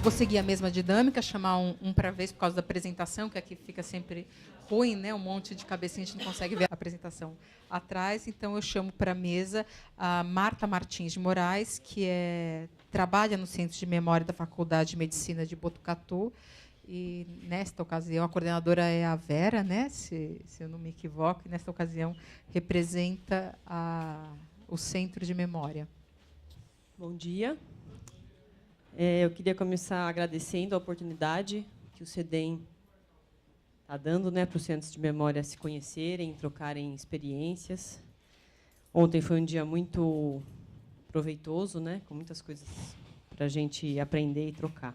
Vou seguir a mesma dinâmica, chamar um para vez por causa da apresentação, que aqui fica sempre ruim, né? Um monte de cabecinha, a gente não consegue ver a apresentação atrás. Então, eu chamo para a mesa a Marta Martins de Moraes, que trabalha no Centro de Memória da Faculdade de Medicina de Botucatu. E, nesta ocasião, a coordenadora é a Vera, né? Se eu não me equivoco, e, nesta ocasião, representa o Centro de Memória. Bom dia. Eu queria começar agradecendo a oportunidade que o CEDEM está dando, né, para os centros de memória se conhecerem, trocarem experiências. Ontem foi um dia muito proveitoso, né, com muitas coisas para a gente aprender e trocar.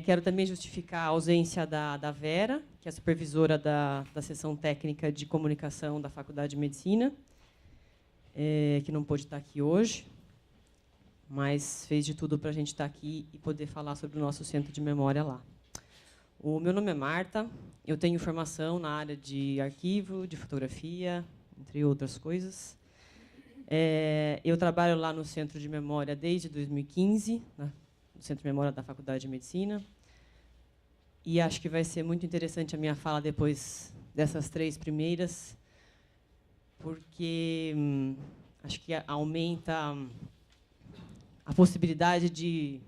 Quero também justificar a ausência da Vera, que é a supervisora da seção técnica de comunicação da Faculdade de Medicina, que não pôde estar aqui hoje, mas fez de tudo para a gente estar aqui e poder falar sobre o nosso centro de memória lá. O meu nome é Marta, eu tenho formação na área de arquivo, de fotografia, entre outras coisas. Eu trabalho lá no Centro de Memória desde 2015, no Centro de Memória da Faculdade de Medicina, e acho que vai ser muito interessante a minha fala depois dessas 3 primeiras, porque acho que aumenta a possibilidade de...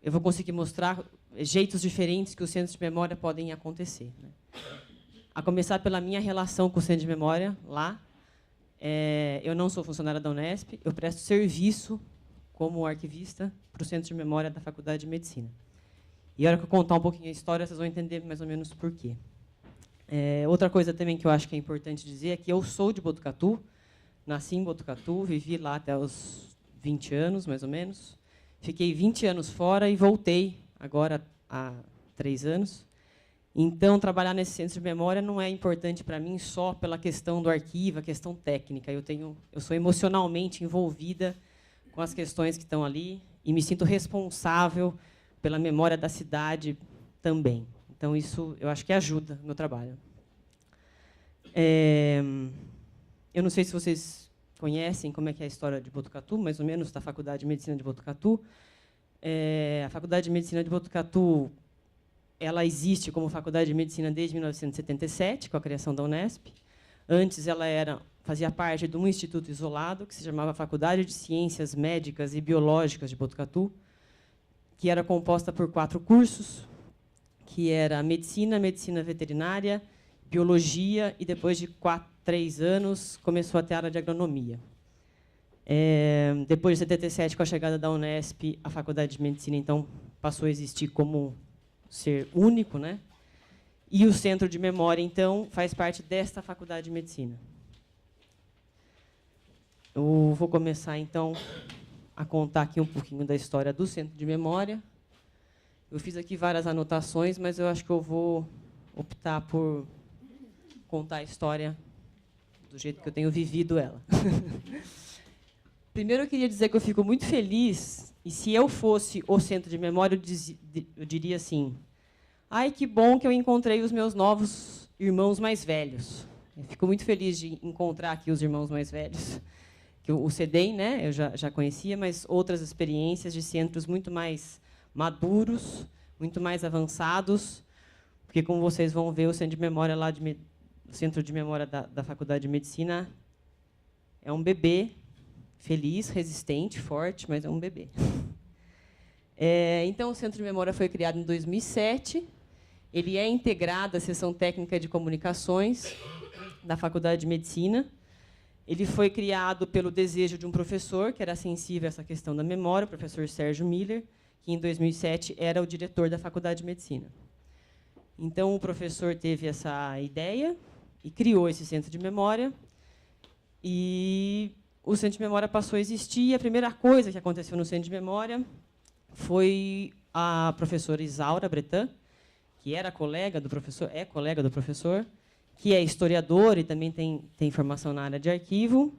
eu vou conseguir mostrar jeitos diferentes que os centros de memória podem acontecer, né? A começar pela minha relação com o centro de memória lá. Eu não sou funcionária da Unesp, eu presto serviço como arquivista para o Centro de Memória da Faculdade de Medicina. E a hora que eu contar um pouquinho a história, vocês vão entender mais ou menos por quê. Outra coisa também que eu acho que é importante dizer é que eu sou de Botucatu, nasci em Botucatu, vivi lá até os 20 anos, mais ou menos. Fiquei 20 anos fora e voltei agora há 3 anos. Então, trabalhar nesse centro de memória não é importante para mim só pela questão do arquivo, a questão técnica. Eu sou emocionalmente envolvida com as questões que estão ali e me sinto responsável pela memória da cidade também. Então, isso eu acho que ajuda no meu trabalho. Eu não sei se vocês conhecem como é que é a história de Botucatu, mais ou menos, da Faculdade de Medicina de Botucatu. A Faculdade de Medicina de Botucatu, ela existe como Faculdade de Medicina desde 1977, com a criação da Unesp. Antes, ela fazia parte de um instituto isolado, que se chamava Faculdade de Ciências Médicas e Biológicas de Botucatu, que era composta por 4 cursos, que era Medicina, Medicina Veterinária, Biologia, e depois de 3 anos, começou a ter a área de Agronomia. Depois de 77, com a chegada da Unesp, a Faculdade de Medicina, então, passou a existir como ser único, né? E o Centro de Memória, então, faz parte desta Faculdade de Medicina. Eu vou começar, então, a contar aqui um pouquinho da história do Centro de Memória. Eu fiz aqui várias anotações, mas eu acho que eu vou optar por contar a história do jeito que eu tenho vivido ela. Primeiro, eu queria dizer que eu fico muito feliz, e se eu fosse o Centro de Memória, eu diria assim: ai, que bom que eu encontrei os meus novos irmãos mais velhos. Eu fico muito feliz de encontrar aqui os irmãos mais velhos. Que o CEDEM, né, eu já conhecia, mas outras experiências de centros muito mais maduros, muito mais avançados, porque, como vocês vão ver, o Centro de Memória lá o Centro de Memória da Faculdade de Medicina é um bebê feliz, resistente, forte, mas é um bebê. Então, o Centro de Memória foi criado em 2007. Ele é integrado à Seção Técnica de Comunicações da Faculdade de Medicina. Ele foi criado pelo desejo de um professor que era sensível a essa questão da memória, o professor Sérgio Miller, que, em 2007, era o diretor da Faculdade de Medicina. Então, o professor teve essa ideia e criou esse Centro de Memória. E o Centro de Memória passou a existir. E a primeira coisa que aconteceu no Centro de Memória foi a professora Isaura Bretan, que era colega do professor, colega do professor, que é historiador e também tem formação na área de arquivo.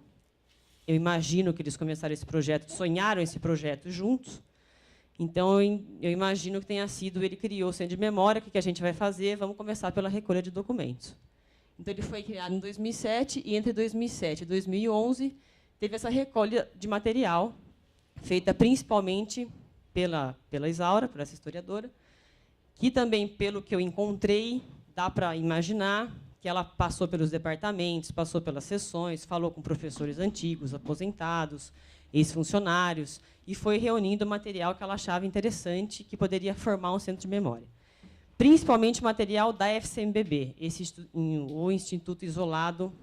Eu imagino que eles começaram esse projeto, sonharam esse projeto juntos. Então, eu imagino que tenha sido, ele criou o Centro de Memória, o que a gente vai fazer? Vamos começar pela recolha de documentos. Então, ele foi criado em 2007, e entre 2007 e 2011, teve essa recolha de material, feita principalmente pela Isaura, por essa historiadora, que também, pelo que eu encontrei, dá para imaginar que ela passou pelos departamentos, passou pelas sessões, falou com professores antigos, aposentados, ex-funcionários, e foi reunindo material que ela achava interessante, que poderia formar um centro de memória. Principalmente material da FCMBB, o Instituto Isolado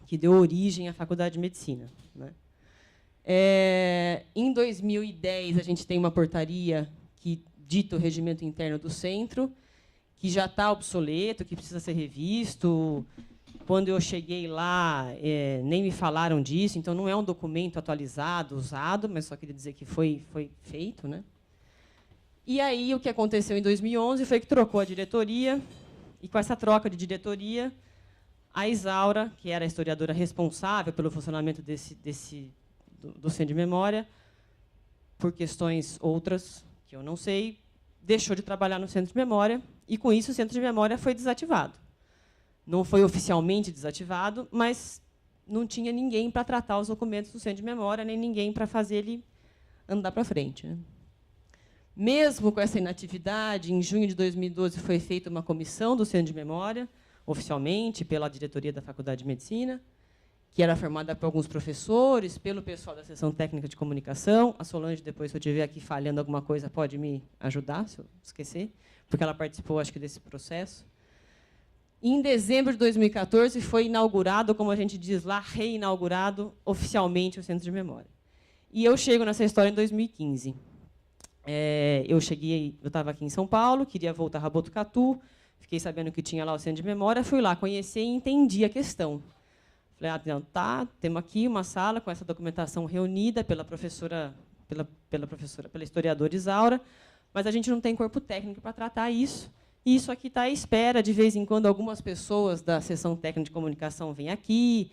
que deu origem à Faculdade de Medicina, né? Em 2010, a gente tem uma portaria que dita o regimento interno do centro, que já está obsoleto, que precisa ser revisto. Quando eu cheguei lá, nem me falaram disso, então não é um documento atualizado, usado, mas só queria dizer que foi feito, né? E aí o que aconteceu em 2011 foi que trocou a diretoria, e com essa troca de diretoria, a Isaura, que era a historiadora responsável pelo funcionamento do Centro de Memória, por questões outras que eu não sei, deixou de trabalhar no Centro de Memória, e, com isso, o Centro de Memória foi desativado. Não foi oficialmente desativado, mas não tinha ninguém para tratar os documentos do Centro de Memória, nem ninguém para fazer ele andar para frente, né? Mesmo com essa inatividade, em junho de 2012 foi feita uma comissão do Centro de Memória, oficialmente, pela diretoria da Faculdade de Medicina, que era formada por alguns professores, pelo pessoal da Seção Técnica de Comunicação. A Solange, depois, se eu estiver aqui falhando alguma coisa, pode me ajudar, se eu esquecer, porque ela participou, acho que, desse processo. E, em dezembro de 2014, foi inaugurado, como a gente diz lá, reinaugurado oficialmente o Centro de Memória. E eu chego nessa história em 2015. Eu estava aqui em São Paulo, queria voltar a Botucatu, fiquei sabendo que tinha lá o Centro de Memória, fui lá conhecer e entendi a questão. Falei, não, temos aqui uma sala com essa documentação reunida pela historiadora Isaura, mas a gente não tem corpo técnico para tratar isso, e isso aqui está à espera. De vez em quando, algumas pessoas da Seção Técnica de Comunicação vêm aqui,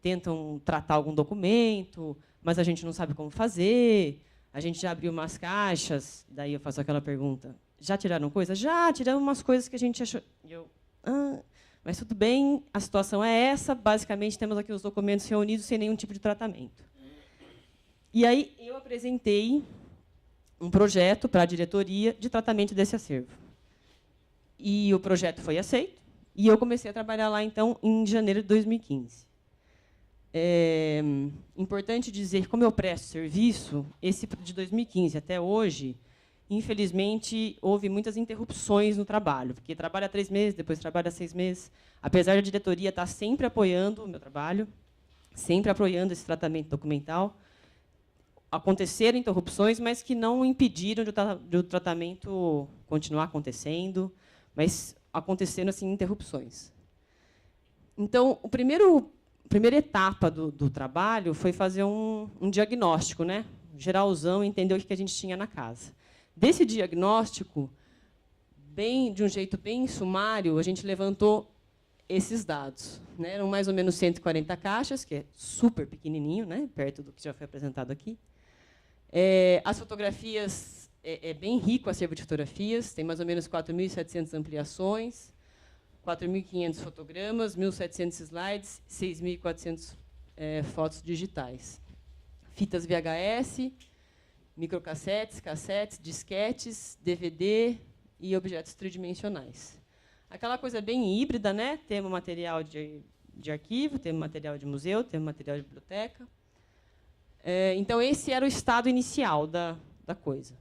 tentam tratar algum documento, mas a gente não sabe como fazer. A gente já abriu umas caixas, daí eu faço aquela pergunta, já tiraram coisas? Já, tiramos umas coisas que a gente achou. Mas tudo bem, a situação é essa, basicamente temos aqui os documentos reunidos sem nenhum tipo de tratamento. E aí eu apresentei um projeto para a diretoria de tratamento desse acervo. E o projeto foi aceito, e eu comecei a trabalhar lá, então, em janeiro de 2015. É importante dizer, como eu presto serviço, esse de 2015 até hoje, infelizmente, houve muitas interrupções no trabalho, porque trabalha 3 meses, depois trabalha 6 meses. Apesar da diretoria estar sempre apoiando o meu trabalho, sempre apoiando esse tratamento documental, aconteceram interrupções, mas que não impediram de o tratamento continuar acontecendo, mas aconteceram assim, interrupções. Então, a primeira etapa do trabalho foi fazer um diagnóstico, né? Geralzão, entender o que a gente tinha na casa. Desse diagnóstico, de um jeito bem sumário, a gente levantou esses dados, né? Eram mais ou menos 140 caixas, que é super pequenininho, né? Perto do que já foi apresentado aqui. As fotografias, bem rico o acervo de fotografias, tem mais ou menos 4.700 ampliações, 4.500 fotogramas, 1.700 slides, 6.400 fotos digitais. Fitas VHS, microcassetes, cassetes, disquetes, DVD e objetos tridimensionais. Aquela coisa bem híbrida, né? Temos material de arquivo, temos material de museu, temos material de biblioteca. Então, esse era o estado inicial da coisa.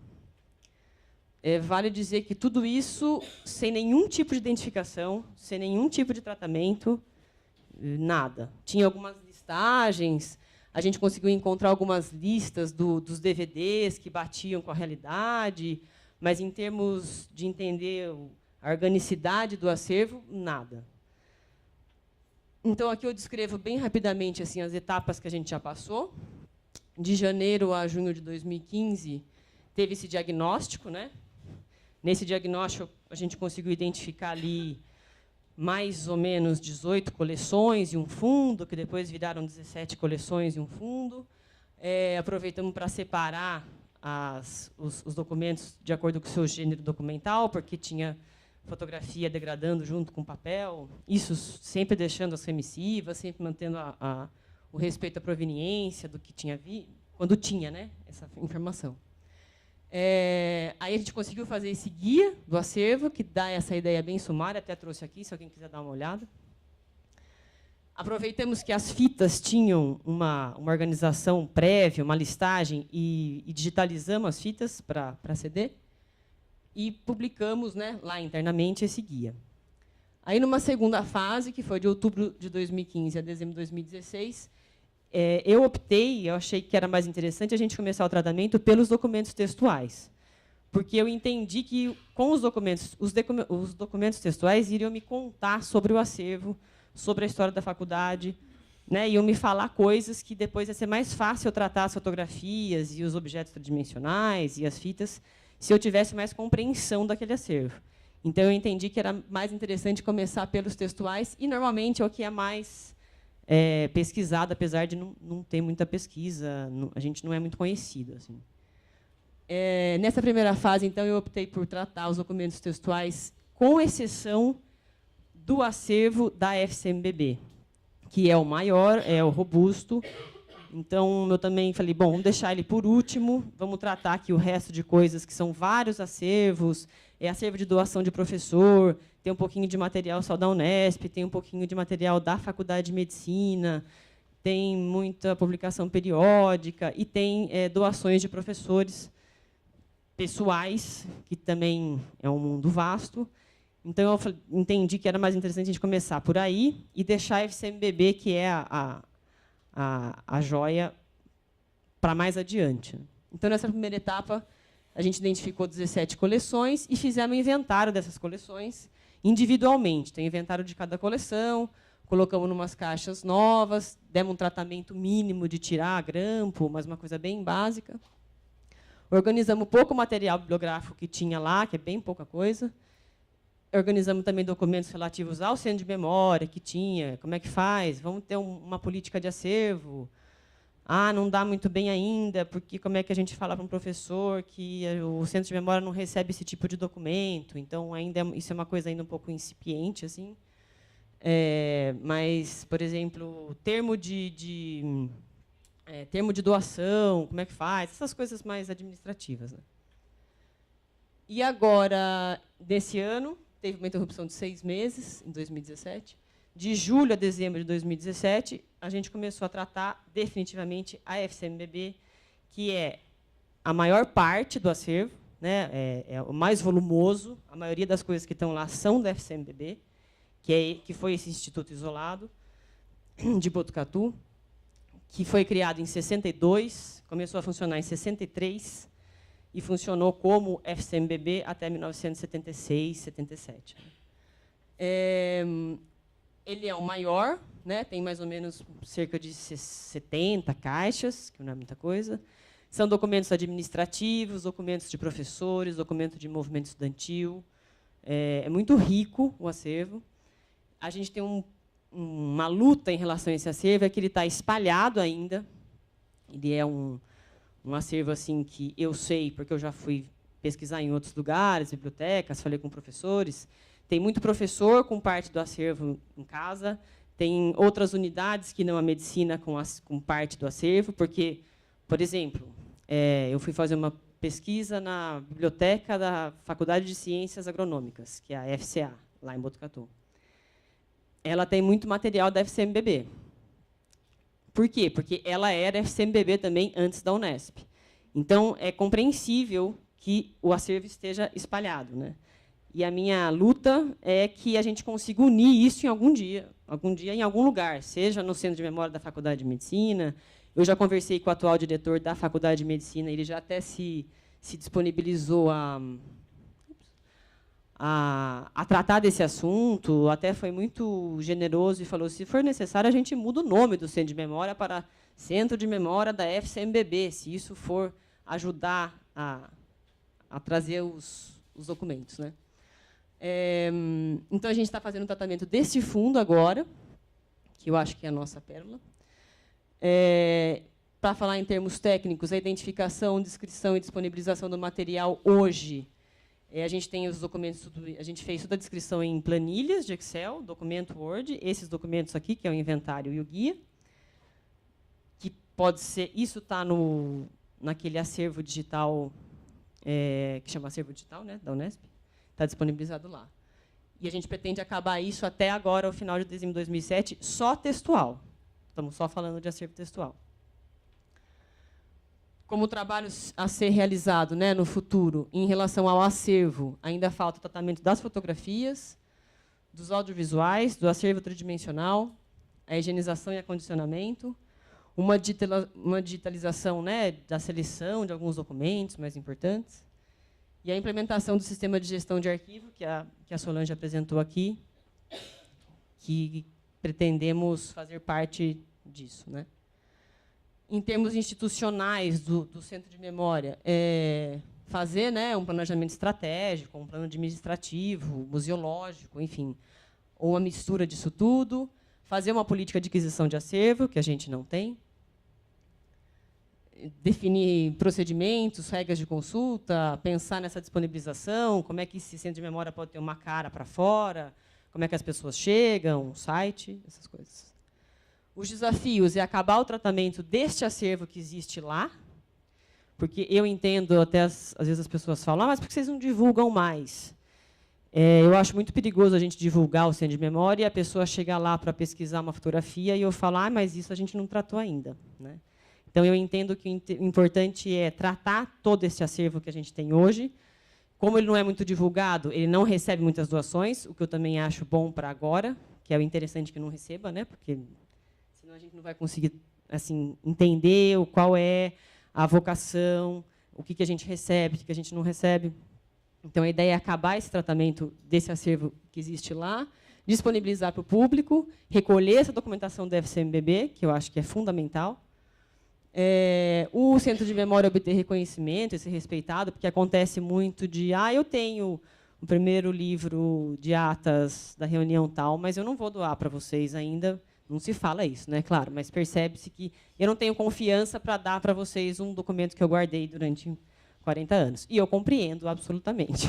Vale dizer que tudo isso sem nenhum tipo de identificação, sem nenhum tipo de tratamento, nada. Tinha algumas listagens, a gente conseguiu encontrar algumas listas dos DVDs que batiam com a realidade, mas, em termos de entender a organicidade do acervo, nada. Então, aqui eu descrevo bem rapidamente assim, as etapas que a gente já passou. De janeiro a junho de 2015, teve esse diagnóstico, né? Nesse diagnóstico, a gente conseguiu identificar ali mais ou menos 18 coleções e um fundo, que depois viraram 17 coleções e um fundo. Aproveitamos para separar os documentos de acordo com o seu gênero documental, porque tinha fotografia degradando junto com papel, isso sempre deixando as remissivas, sempre mantendo o respeito à proveniência do que tinha quando tinha, né, essa informação. Aí a gente conseguiu fazer esse guia do acervo, que dá essa ideia bem sumária, até trouxe aqui, se alguém quiser dar uma olhada. Aproveitamos que as fitas tinham uma organização prévia, uma listagem, e digitalizamos as fitas para CD, e publicamos, né, lá internamente esse guia. Aí, numa segunda fase, que foi de outubro de 2015 a dezembro de 2016, eu achei que era mais interessante a gente começar o tratamento pelos documentos textuais, porque eu entendi que, com os documentos textuais iriam me contar sobre o acervo, sobre a história da faculdade, né, iam me falar coisas que depois ia ser mais fácil eu tratar as fotografias e os objetos tridimensionais e as fitas, se eu tivesse mais compreensão daquele acervo. Então, eu entendi que era mais interessante começar pelos textuais, e, normalmente, é o que é mais pesquisado, apesar de não ter muita pesquisa, a gente não é muito conhecido. Assim. Nessa primeira fase, então, eu optei por tratar os documentos textuais, com exceção do acervo da FCMBB, que é o maior, é o robusto. Então, eu também falei, bom, vamos deixar ele por último, vamos tratar aqui o resto de coisas, que são vários acervos, acervo de doação de professor, tem um pouquinho de material só da Unesp, tem um pouquinho de material da Faculdade de Medicina, tem muita publicação periódica e tem doações de professores pessoais, que também é um mundo vasto. Então, eu entendi que era mais interessante a gente começar por aí e deixar a FCMBB, que é a joia, para mais adiante. Então, nessa primeira etapa, a gente identificou 17 coleções e fizemos um inventário dessas coleções individualmente. Tem inventário de cada coleção, colocamos em umas caixas novas, demos um tratamento mínimo de tirar grampo, mas uma coisa bem básica. Organizamos pouco material bibliográfico que tinha lá, que é bem pouca coisa. Organizamos também documentos relativos ao centro de memória que tinha, como é que faz, vamos ter uma política de acervo. Não dá muito bem ainda, porque como é que a gente fala para um professor que o centro de memória não recebe esse tipo de documento? Então, ainda isso é uma coisa ainda um pouco incipiente, assim. Mas, por exemplo, termo de doação, como é que faz? Essas coisas mais administrativas. Né? E agora, desse ano, teve uma interrupção de 6 meses, em 2017. De julho a dezembro de 2017, a gente começou a tratar definitivamente a FCMBB, que é a maior parte do acervo, né, é o mais volumoso. A maioria das coisas que estão lá são da FCMBB, que foi esse instituto isolado de Botucatu, que foi criado em 62, começou a funcionar em 63 e funcionou como FCMBB até 1976, 77. Ele é o maior, né? Tem mais ou menos cerca de 70 caixas, que não é muita coisa. São documentos administrativos, documentos de professores, documentos de movimento estudantil. É muito rico o acervo. A gente tem uma luta em relação a esse acervo, é que ele está espalhado ainda. Ele é um acervo assim que eu sei, porque eu já fui pesquisar em outros lugares, bibliotecas, falei com professores. Tem muito professor com parte do acervo em casa, tem outras unidades que não a medicina com parte do acervo, porque, por exemplo, eu fui fazer uma pesquisa na biblioteca da Faculdade de Ciências Agronômicas, que é a FCA, lá em Botucatu. Ela tem muito material da FCMBB. Por quê? Porque ela era FCMBB também antes da Unesp. Então, é compreensível que o acervo esteja espalhado. Né? E a minha luta é que a gente consiga unir isso em algum dia em algum lugar, seja no Centro de Memória da Faculdade de Medicina. Eu já conversei com o atual diretor da Faculdade de Medicina, ele já até se disponibilizou a tratar desse assunto, até foi muito generoso e falou, se for necessário, a gente muda o nome do Centro de Memória para Centro de Memória da FCMBB, se isso for ajudar a trazer os documentos. Né? Então, a gente está fazendo o tratamento desse fundo agora, que eu acho que é a nossa pérola. Para falar em termos técnicos, a identificação, descrição e disponibilização do material hoje, a gente tem os documentos, a gente fez toda a descrição em planilhas de Excel, documento Word, esses documentos aqui, que é o inventário e o guia, que pode ser, isso está naquele acervo digital que chama Acervo Digital, né, da Unesp, está disponibilizado lá. E a gente pretende acabar isso até agora, ao final de dezembro de 2007, só textual. Estamos só falando de acervo textual. Como trabalho a ser realizado, né, no futuro, em relação ao acervo, ainda falta o tratamento das fotografias, dos audiovisuais, do acervo tridimensional, a higienização e acondicionamento, uma digitalização, né, da seleção de alguns documentos mais importantes, e a implementação do sistema de gestão de arquivo, que a Solange apresentou aqui, que pretendemos fazer parte disso, né? Em termos institucionais do Centro de Memória, fazer, né, um planejamento estratégico, um plano administrativo, museológico, enfim, ou uma mistura disso tudo, fazer uma política de aquisição de acervo, que a gente não tem, definir procedimentos, regras de consulta, pensar nessa disponibilização, como é que esse centro de memória pode ter uma cara para fora, como é que as pessoas chegam, um site, essas coisas. Os desafios é acabar o tratamento deste acervo que existe lá, porque eu entendo, até às vezes as pessoas falam, mas por que vocês não divulgam mais? Eu acho muito perigoso a gente divulgar o centro de memória e a pessoa chegar lá para pesquisar uma fotografia e eu falar, mas isso a gente não tratou ainda, né? Então, eu entendo que o importante é tratar todo esse acervo que a gente tem hoje. Como ele não é muito divulgado, ele não recebe muitas doações, o que eu também acho bom para agora, que é o interessante que não receba, né? Porque senão a gente não vai conseguir assim, entender qual é a vocação, o que a gente recebe, o que a gente não recebe. Então, a ideia é acabar esse tratamento desse acervo que existe lá, disponibilizar para o público, recolher essa documentação do FCMBB, que eu acho que é fundamental. O Centro de Memória obter reconhecimento e ser respeitado, porque acontece muito de eu tenho o primeiro livro de atas da reunião tal, mas eu não vou doar para vocês ainda. Não se fala isso, né? Claro, mas percebe-se que eu não tenho confiança para dar para vocês um documento que eu guardei durante 40 anos. E eu compreendo absolutamente.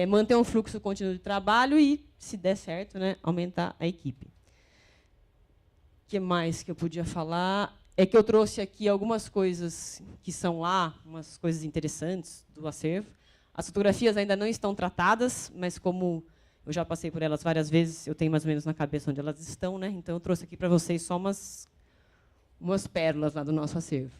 Manter um fluxo contínuo de trabalho e, se der certo, né, aumentar a equipe. O que mais que eu podia falar? É que eu trouxe aqui algumas coisas que são lá, umas coisas interessantes do acervo. As fotografias ainda não estão tratadas, mas como eu já passei por elas várias vezes, eu tenho mais ou menos na cabeça onde elas estão, né? Então, eu trouxe aqui para vocês só umas pérolas lá do nosso acervo.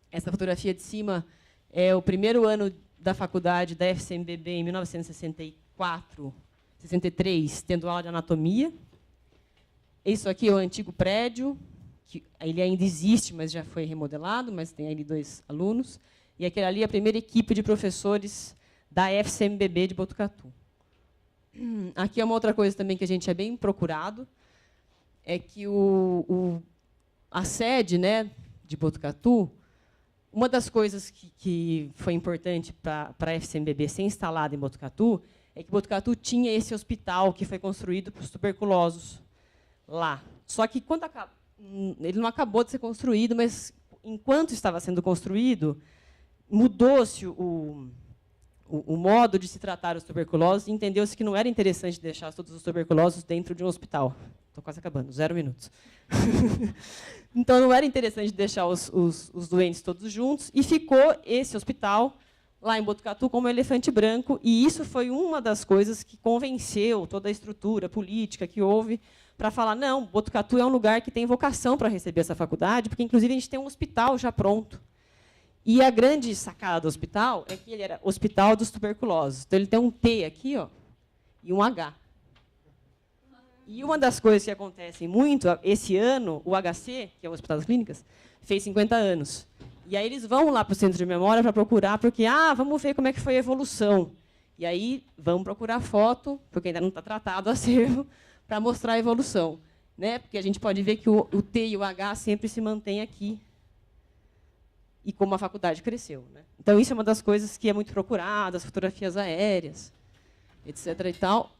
Essa fotografia de cima é o primeiro ano da faculdade da FCMBB, em 1964, 63, tendo aula de anatomia. Isso aqui é o antigo prédio, que ele ainda existe, mas já foi remodelado, mas tem ali 2 alunos. E aquele ali é a primeira equipe de professores da FCMBB de Botucatu. Aqui é uma outra coisa também que a gente é bem procurado, é que a sede, né, de Botucatu, uma das coisas que foi importante para a FCMBB ser instalada em Botucatu é que Botucatu tinha esse hospital que foi construído para os tuberculosos lá. Só que quando ele não acabou de ser construído, mas enquanto estava sendo construído, mudou-se o modo de se tratar os tuberculosos e entendeu-se que não era interessante deixar todos os tuberculosos dentro de um hospital. Estou quase acabando, 0 minutos. Então, não era interessante deixar os doentes todos juntos, e ficou esse hospital lá em Botucatu como elefante branco, e isso foi uma das coisas que convenceu toda a estrutura política que houve para falar, não, Botucatu é um lugar que tem vocação para receber essa faculdade, porque, inclusive, a gente tem um hospital já pronto. E a grande sacada do hospital é que ele era Hospital dos Tuberculosos. Então, ele tem um T aqui, ó, e um H. E uma das coisas que acontecem muito, esse ano, o HC, que é o Hospital das Clínicas, fez 50 anos. E aí eles vão lá para o Centro de Memória para procurar, porque, vamos ver como é que foi a evolução. E aí vamos procurar foto, porque ainda não está tratado o acervo, para mostrar a evolução, né? Porque a gente pode ver que o T e o H sempre se mantêm aqui, e como a faculdade cresceu, né? Então, isso é uma das coisas que é muito procurada, as fotografias aéreas, etc. e tal.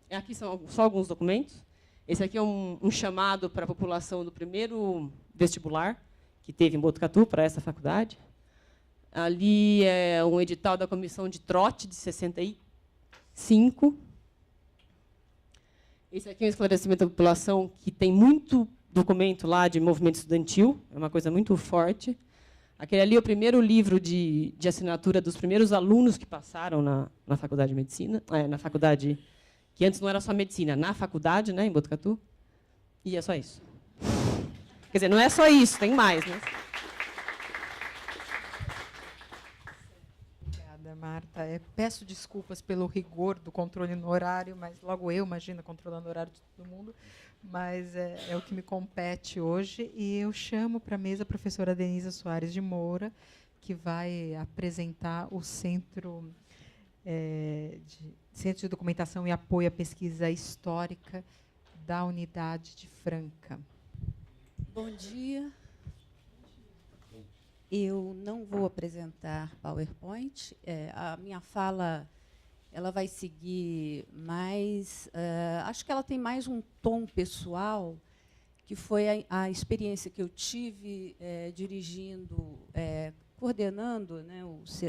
Aqui são só alguns documentos. Esse aqui é um chamado para a população do primeiro vestibular que teve em Botucatu para essa faculdade. Ali é um edital da comissão de trote de 65. Esse aqui é um esclarecimento da população que tem muito documento lá de movimento estudantil, é uma coisa muito forte. Aquele ali é o primeiro livro de assinatura dos primeiros alunos que passaram na Faculdade de Medicina, na faculdade, que antes não era só medicina, na faculdade, né, em Botucatu. E é só isso. Quer dizer, não é só isso, tem mais, né? Obrigada, Marta. Peço desculpas pelo rigor do controle no horário, mas logo eu, imagino, controlando o horário de todo mundo, mas é o que me compete hoje. E eu chamo para a mesa a professora Denisa Soares de Moura, que vai apresentar o Centro de Documentação e Apoio à Pesquisa Histórica da Unidade de Franca. Bom dia. Eu não vou apresentar PowerPoint. A minha fala ela vai seguir mais... acho que ela tem mais um tom pessoal, que foi a experiência que eu tive dirigindo, coordenando, né,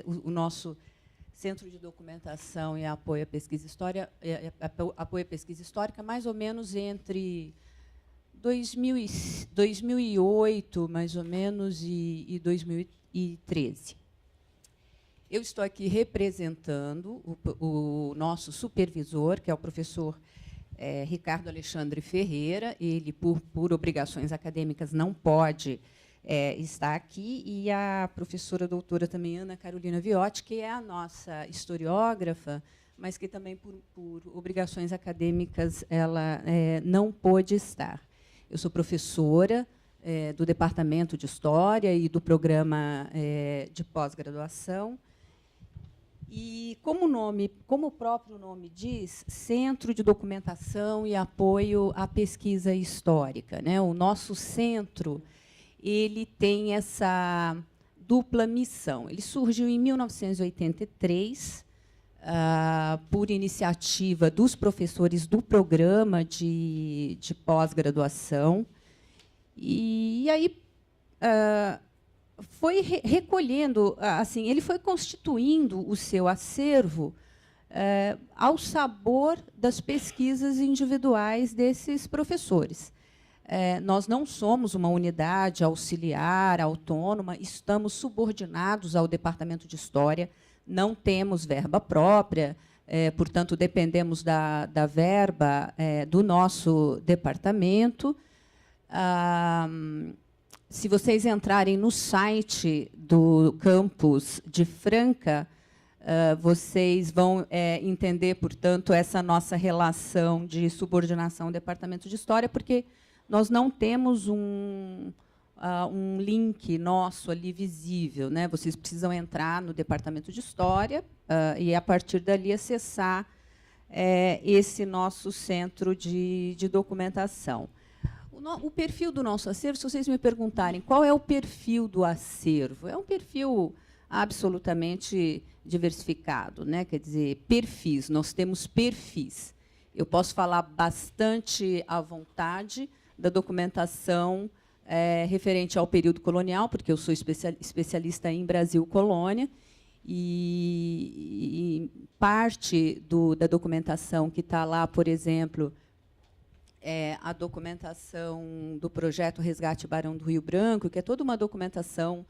o nosso Centro de Documentação e Apoio à Pesquisa Histórica, mais ou menos entre 2008, mais ou menos, e 2013. Eu estou aqui representando o nosso supervisor, que é o professor Ricardo Alexandre Ferreira. Ele, por obrigações acadêmicas, não pode estar aqui, e a professora doutora também, Ana Carolina Viotti, que é a nossa historiógrafa, mas que também, por obrigações acadêmicas, ela não pôde estar. Eu sou professora do Departamento de História e do Programa de Pós-Graduação. E, como o próprio nome diz, Centro de Documentação e Apoio à Pesquisa Histórica, né? O nosso centro ele tem essa dupla missão. Ele surgiu em 1983, por iniciativa dos professores do programa de pós-graduação. E aí foi recolhendo, assim, ele foi constituindo o seu acervo ao sabor das pesquisas individuais desses professores. Nós não somos uma unidade auxiliar, autônoma, estamos subordinados ao Departamento de História, não temos verba própria, portanto, dependemos da verba do nosso departamento. Se vocês entrarem no site do campus de Franca, vocês vão entender, portanto, essa nossa relação de subordinação ao Departamento de História, porque nós não temos um link nosso ali visível, né? Vocês precisam entrar no Departamento de História e, a partir dali, acessar esse nosso centro de documentação. O perfil do nosso acervo, se vocês me perguntarem qual é o perfil do acervo, é um perfil absolutamente diversificado, né? Quer dizer, perfis, nós temos perfis. Eu posso falar bastante à vontade da documentação referente ao período colonial, porque eu sou especialista em Brasil colônia, e parte da documentação que está lá, por exemplo, a documentação do projeto Resgate Barão do Rio Branco, que é toda uma documentação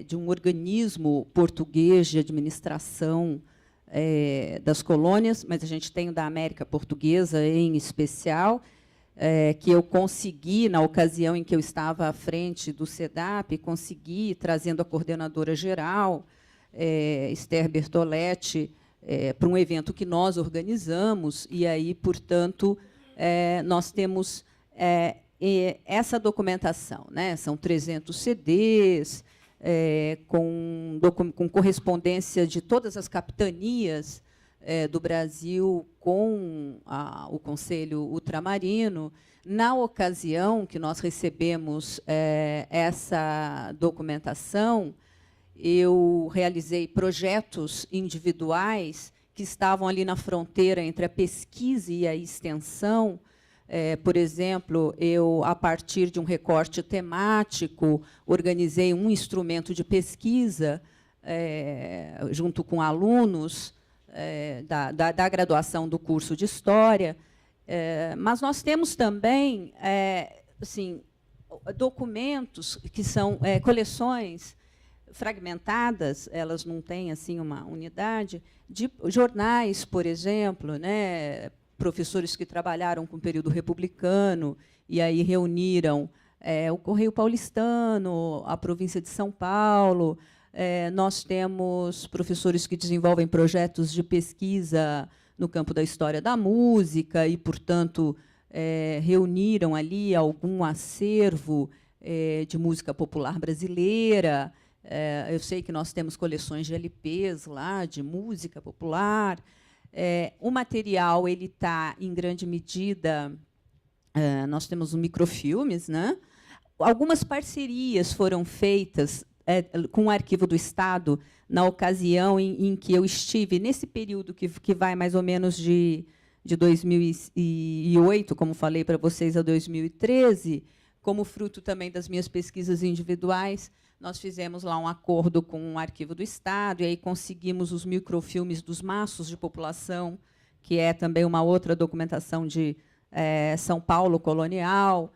de um organismo português de administração das colônias, mas a gente tem o da América Portuguesa em especial, que eu consegui, na ocasião em que eu estava à frente do SEDAP, consegui, trazendo a coordenadora geral, Esther Bertoletti, para um evento que nós organizamos, e aí, portanto, nós temos essa documentação, né? São 300 CDs, com correspondência de todas as capitanias do Brasil com o Conselho Ultramarino. Na ocasião que nós recebemos essa documentação, eu realizei projetos individuais que estavam ali na fronteira entre a pesquisa e a extensão. Por exemplo, eu, a partir de um recorte temático, organizei um instrumento de pesquisa junto com alunos da graduação do curso de História. Mas nós temos também assim, documentos que são coleções fragmentadas, elas não têm assim uma unidade, de jornais, por exemplo, né, professores que trabalharam com o período republicano e aí reuniram o Correio Paulistano, a província de São Paulo. Nós temos professores que desenvolvem projetos de pesquisa no campo da história da música e, portanto, reuniram ali algum acervo de música popular brasileira. Eu sei que nós temos coleções de LPs lá, de música popular. O material ele está, em grande medida, nós temos microfilmes, né? Algumas parcerias foram feitas com o Arquivo do Estado na ocasião em que eu estive, nesse período que vai mais ou menos de 2008, como falei para vocês, a 2013, como fruto também das minhas pesquisas individuais. Nós fizemos lá um acordo com o Arquivo do Estado e aí conseguimos os microfilmes dos maços de população, que é também uma outra documentação de São Paulo colonial,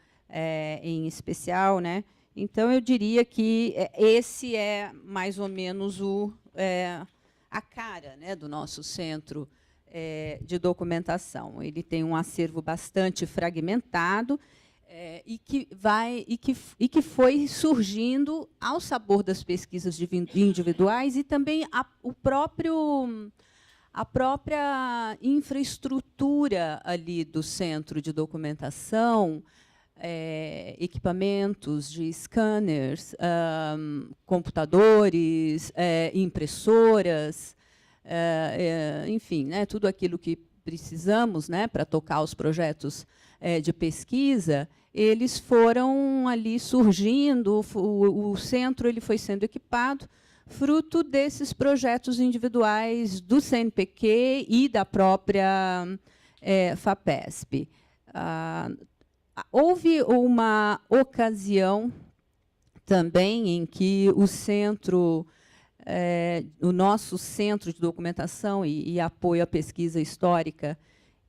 em especial, né? Então, eu diria que esse é mais ou menos a cara, né, do nosso centro de documentação. Ele tem um acervo bastante fragmentado, e que foi surgindo ao sabor das pesquisas individuais e também a própria infraestrutura ali do centro de documentação, equipamentos de scanners, computadores, impressoras, enfim, né, tudo aquilo que precisamos, né, para tocar os projetos de pesquisa, eles foram ali surgindo, o centro ele foi sendo equipado, fruto desses projetos individuais do CNPq e da própria FAPESP. Houve uma ocasião também em que o nosso centro de documentação e apoio à pesquisa histórica,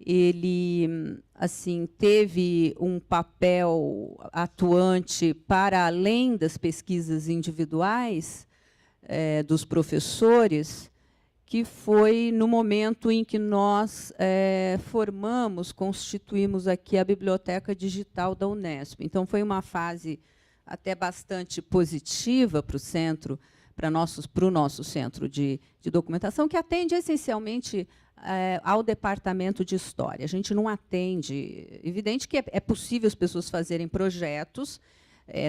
ele assim teve um papel atuante para além das pesquisas individuais dos professores, que foi no momento em que nós constituímos aqui a Biblioteca Digital da Unesp. Então, foi uma fase até bastante positiva para o centro, para o nosso centro de documentação, que atende essencialmente ao departamento de história. A gente não atende. Evidente que é possível as pessoas fazerem projetos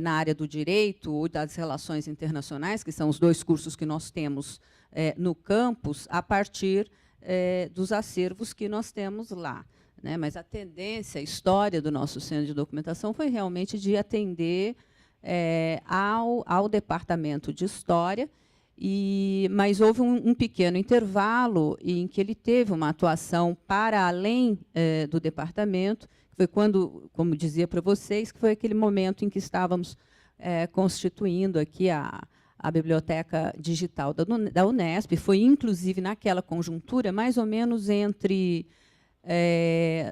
na área do direito ou das relações internacionais, que são os 2 cursos que nós temos no campus, a partir dos acervos que nós temos lá, né? Mas a tendência, a história do nosso centro de documentação foi realmente de atender ao departamento de história, mas houve um pequeno intervalo em que ele teve uma atuação para além do departamento, que foi quando, como dizia para vocês, que foi aquele momento em que estávamos constituindo aqui a Biblioteca Digital da Unesp. Foi, inclusive, naquela conjuntura, mais ou menos entre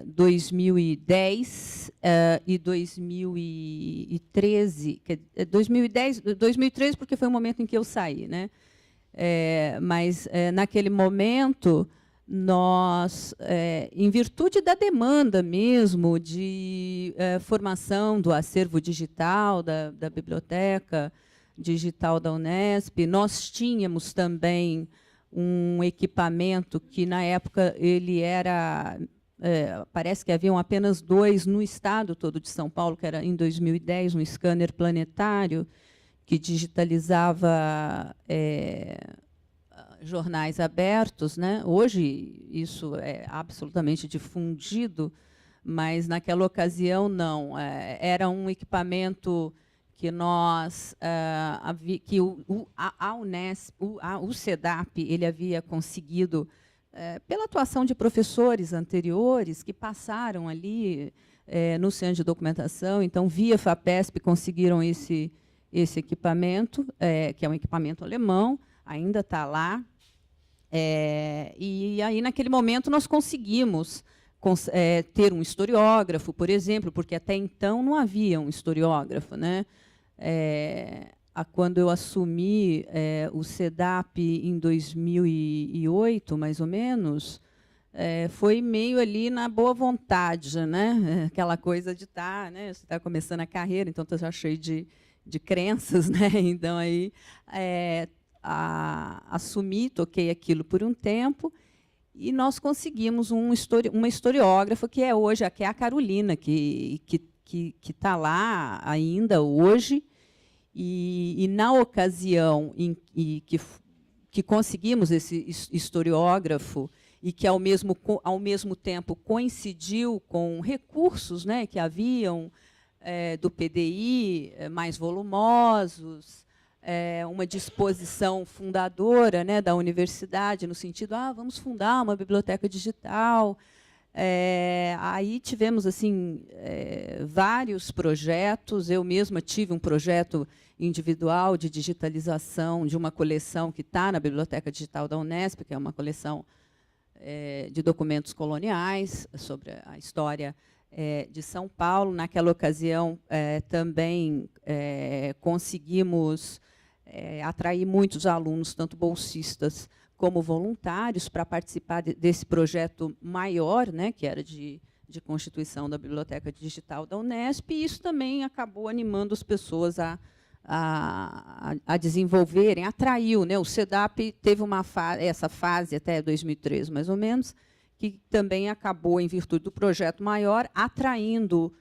2010 e 2013, 2013 porque foi o momento em que eu saí, né? Mas naquele momento nós, em virtude da demanda mesmo de formação do acervo digital da Biblioteca Digital da Unesp, nós tínhamos também um equipamento que, na época, ele era... parece que haviam apenas 2 no estado todo de São Paulo, que era, em 2010, um scanner planetário que digitalizava jornais abertos, né? Hoje, isso é absolutamente difundido, mas, naquela ocasião, não. Era um equipamento que nós que a Unesp, o CEDAP, ele havia conseguido, pela atuação de professores anteriores que passaram ali no centro de documentação. Então, via FAPESP, conseguiram esse equipamento, que é um equipamento alemão, ainda está lá. E aí, naquele momento, nós conseguimos ter um historiógrafo, por exemplo, porque até então não havia um historiógrafo, né? Quando eu assumi o SEDAP em 2008, mais ou menos, foi meio ali na boa vontade, né? Aquela coisa de estar, né? Você está começando a carreira, então está já cheio de crenças, né? Então aí assumi, toquei aquilo por um tempo e nós conseguimos uma historiógrafa que é hoje, que é a Carolina, que está lá ainda hoje. E na ocasião em que conseguimos esse historiógrafo e que, ao mesmo tempo, coincidiu com recursos, né, que haviam do PDI mais volumosos, uma disposição fundadora, né, da universidade, no sentido, vamos fundar uma biblioteca digital. Aí tivemos assim vários projetos. Eu mesma tive um projeto individual de digitalização de uma coleção que está na Biblioteca Digital da Unesp, que é uma coleção de documentos coloniais sobre a história de São Paulo. Naquela ocasião, também conseguimos atrair muitos alunos, tanto bolsistas como voluntários, para participar desse projeto maior, né, que era de constituição da Biblioteca Digital da Unesp, e isso também acabou animando as pessoas a desenvolverem, atraiu, né? O SEDAP teve essa fase até 2013, mais ou menos, que também acabou, em virtude do projeto maior, atraindo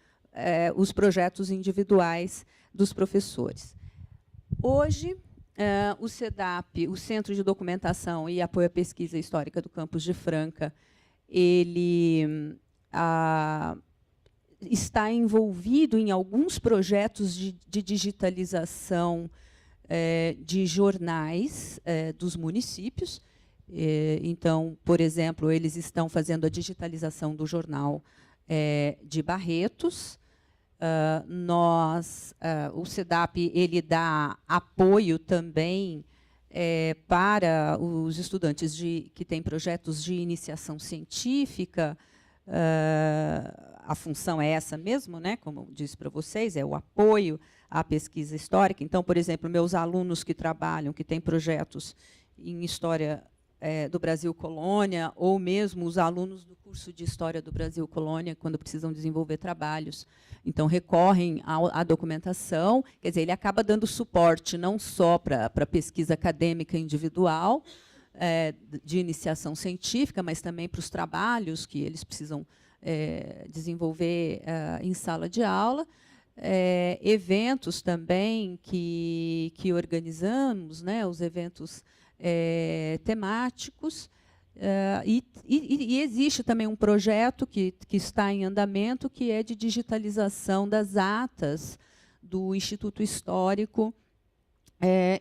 os projetos individuais dos professores. Hoje, o SEDAP, o Centro de Documentação e Apoio à Pesquisa Histórica do Campus de Franca, ele está envolvido em alguns projetos de digitalização de jornais dos municípios. Então, por exemplo, eles estão fazendo a digitalização do jornal de Barretos. O SEDAP ele dá apoio também para os estudantes que têm projetos de iniciação científica. A função é essa mesmo, né? Como eu disse para vocês, é o apoio à pesquisa histórica. Então, por exemplo, meus alunos que trabalham, que têm projetos em História do Brasil Colônia, ou mesmo os alunos do curso de História do Brasil Colônia, quando precisam desenvolver trabalhos, então recorrem à documentação. Quer dizer, ele acaba dando suporte não só para a pesquisa acadêmica individual, de iniciação científica, mas também para os trabalhos que eles precisam desenvolver em sala de aula. Eventos também que organizamos, né, os eventos temáticos. E existe também um projeto que está em andamento, que é de digitalização das atas do Instituto Histórico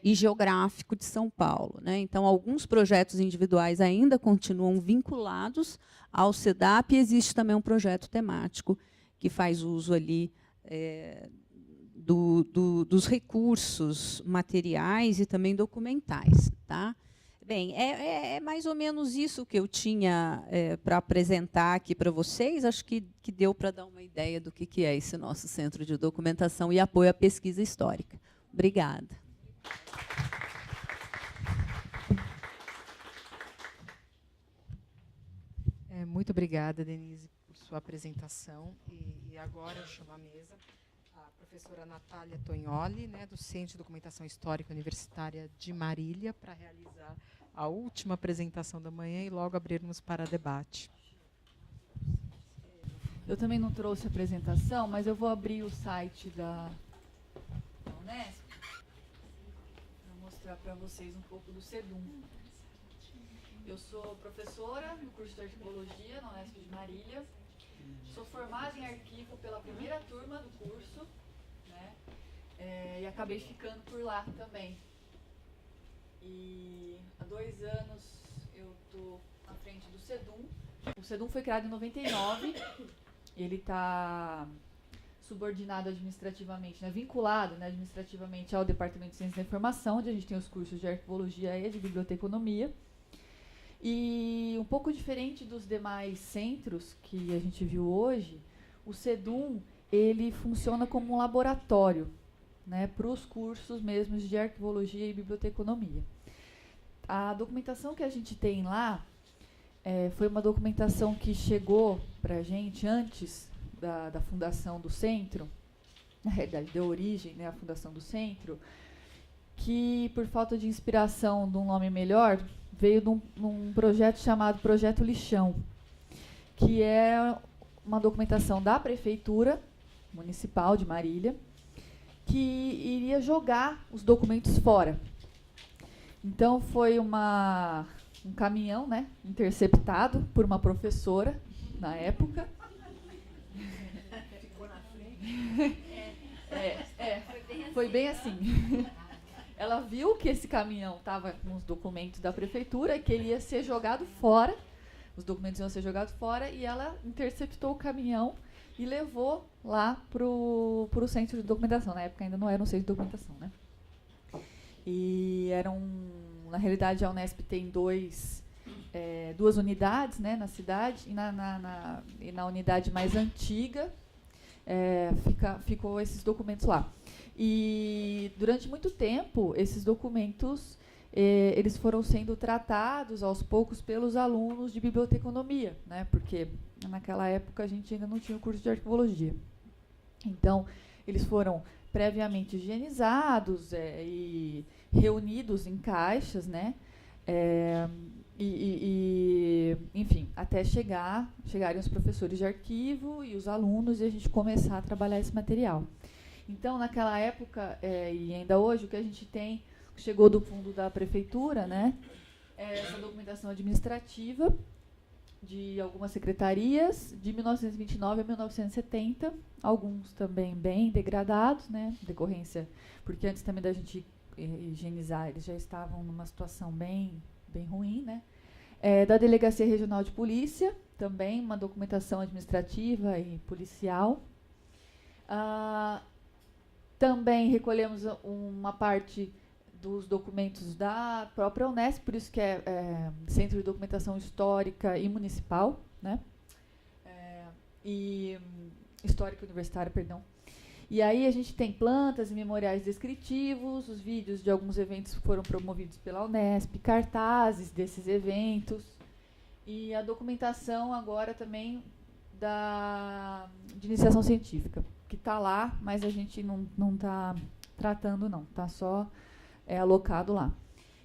e Geográfico de São Paulo, né? Então, alguns projetos individuais ainda continuam vinculados ao SEDAP, e existe também um projeto temático que faz uso ali dos recursos materiais e também documentais. Tá? Bem, é mais ou menos isso que eu tinha para apresentar aqui para vocês. Acho que deu para dar uma ideia do que é esse nosso Centro de Documentação e Apoio à Pesquisa Histórica. Obrigada. Muito obrigada, Denise, por sua apresentação. E agora eu chamo à mesa a professora Natália Tognoli, né, do Centro de Documentação Histórica Universitária de Marília, para realizar a última apresentação da manhã e logo abrirmos para debate. Eu também não trouxe a apresentação, mas eu vou abrir o site da Unesp para mostrar para vocês um pouco do SEDUM. Eu sou professora no curso de Arquivologia na Unesp de Marília. Sou formada em arquivo pela primeira turma do curso, né? E acabei ficando por lá também. E há 2 anos eu estou à frente do SEDUM. O SEDUM foi criado em 99. Ele está subordinado administrativamente, né, vinculado, né, administrativamente ao Departamento de Ciência da Informação, onde a gente tem os cursos de Arquivologia e de Biblioteconomia. E um pouco diferente dos demais centros que a gente viu hoje, o SEDUM ele funciona como um laboratório, né, para os cursos mesmo de arquivologia e biblioteconomia. A documentação que a gente tem lá foi uma documentação que chegou para a gente antes da fundação do centro, na realidade deu origem, né, à fundação do centro, que por falta de inspiração de um nome melhor, veio de um projeto chamado Projeto Lixão, que é uma documentação da Prefeitura Municipal de Marília, que iria jogar os documentos fora. Então foi um caminhão, né, interceptado por uma professora na época. Ficou na frente. Foi bem assim. Ela viu que esse caminhão estava com os documentos da prefeitura e que ele ia ser jogado fora, os documentos iam ser jogados fora, e ela interceptou o caminhão e levou lá para o centro de documentação. Na época ainda não era um centro de documentação, né? E na realidade, a Unesp tem duas unidades, né, na cidade, e na unidade mais antiga ficou esses documentos lá. E durante muito tempo, esses documentos eles foram sendo tratados aos poucos pelos alunos de biblioteconomia, né, porque naquela época a gente ainda não tinha o curso de arquivologia. Então, eles foram previamente higienizados e reunidos em caixas, né, enfim, até chegarem os professores de arquivo e os alunos e a gente começar a trabalhar esse material. Então, naquela época, e ainda hoje, o que a gente tem, chegou do fundo da prefeitura, né, essa documentação administrativa de algumas secretarias, de 1929 a 1970, alguns também bem degradados, né, decorrência, porque antes também da gente higienizar, eles já estavam numa situação bem ruim, né. Da Delegacia Regional de Polícia, também uma documentação administrativa e policial. Também recolhemos uma parte dos documentos da própria Unesp, por isso que é Centro de Documentação Histórica e Municipal, né? E Histórica Universitária, perdão. E aí a gente tem plantas e memoriais descritivos, os vídeos de alguns eventos que foram promovidos pela Unesp, cartazes desses eventos, e a documentação agora também de iniciação científica, que está lá, mas a gente não está tratando, não. Está só alocado lá.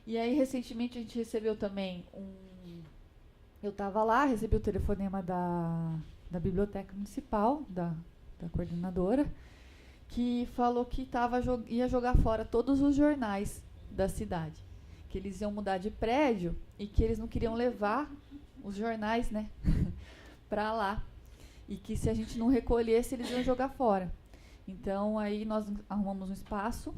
E aí, recentemente, a gente recebeu também eu estava lá, recebi o telefonema da Biblioteca Municipal, da coordenadora, que falou que ia jogar fora todos os jornais da cidade, que eles iam mudar de prédio e que eles não queriam levar os jornais, né, para lá. E que se a gente não recolhesse, eles iam jogar fora. Então, aí nós arrumamos um espaço,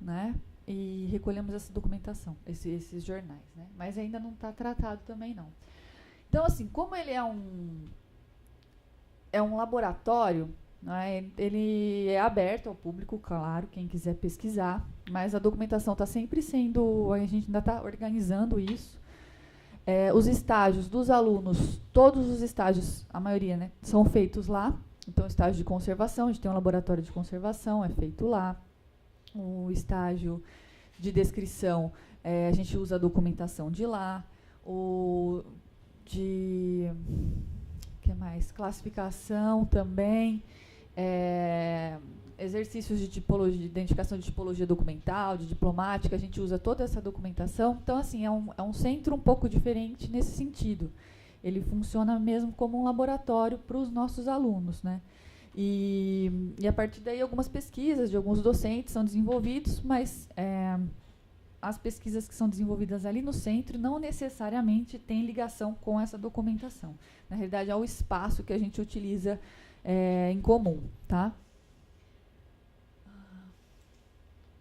né, e recolhemos essa documentação, esses jornais, né, mas ainda não está tratado também, não. Então, assim, como ele é um laboratório, né, ele é aberto ao público, claro, quem quiser pesquisar, mas a documentação está sempre a gente ainda está organizando isso. Os estágios dos alunos, todos os estágios, a maioria, né, são feitos lá. Então, o estágio de conservação, a gente tem um laboratório de conservação, é feito lá. O estágio de descrição, a gente usa a documentação de lá. Que mais? Classificação também. Exercícios de tipologia, de identificação de tipologia documental, de diplomática, a gente usa toda essa documentação. Então, assim, é um centro um pouco diferente nesse sentido. Ele funciona mesmo como um laboratório para os nossos alunos, né? E a partir daí, algumas pesquisas de alguns docentes são desenvolvidos, mas as pesquisas que são desenvolvidas ali no centro não necessariamente têm ligação com essa documentação. Na realidade, é o espaço que a gente utiliza em comum, tá?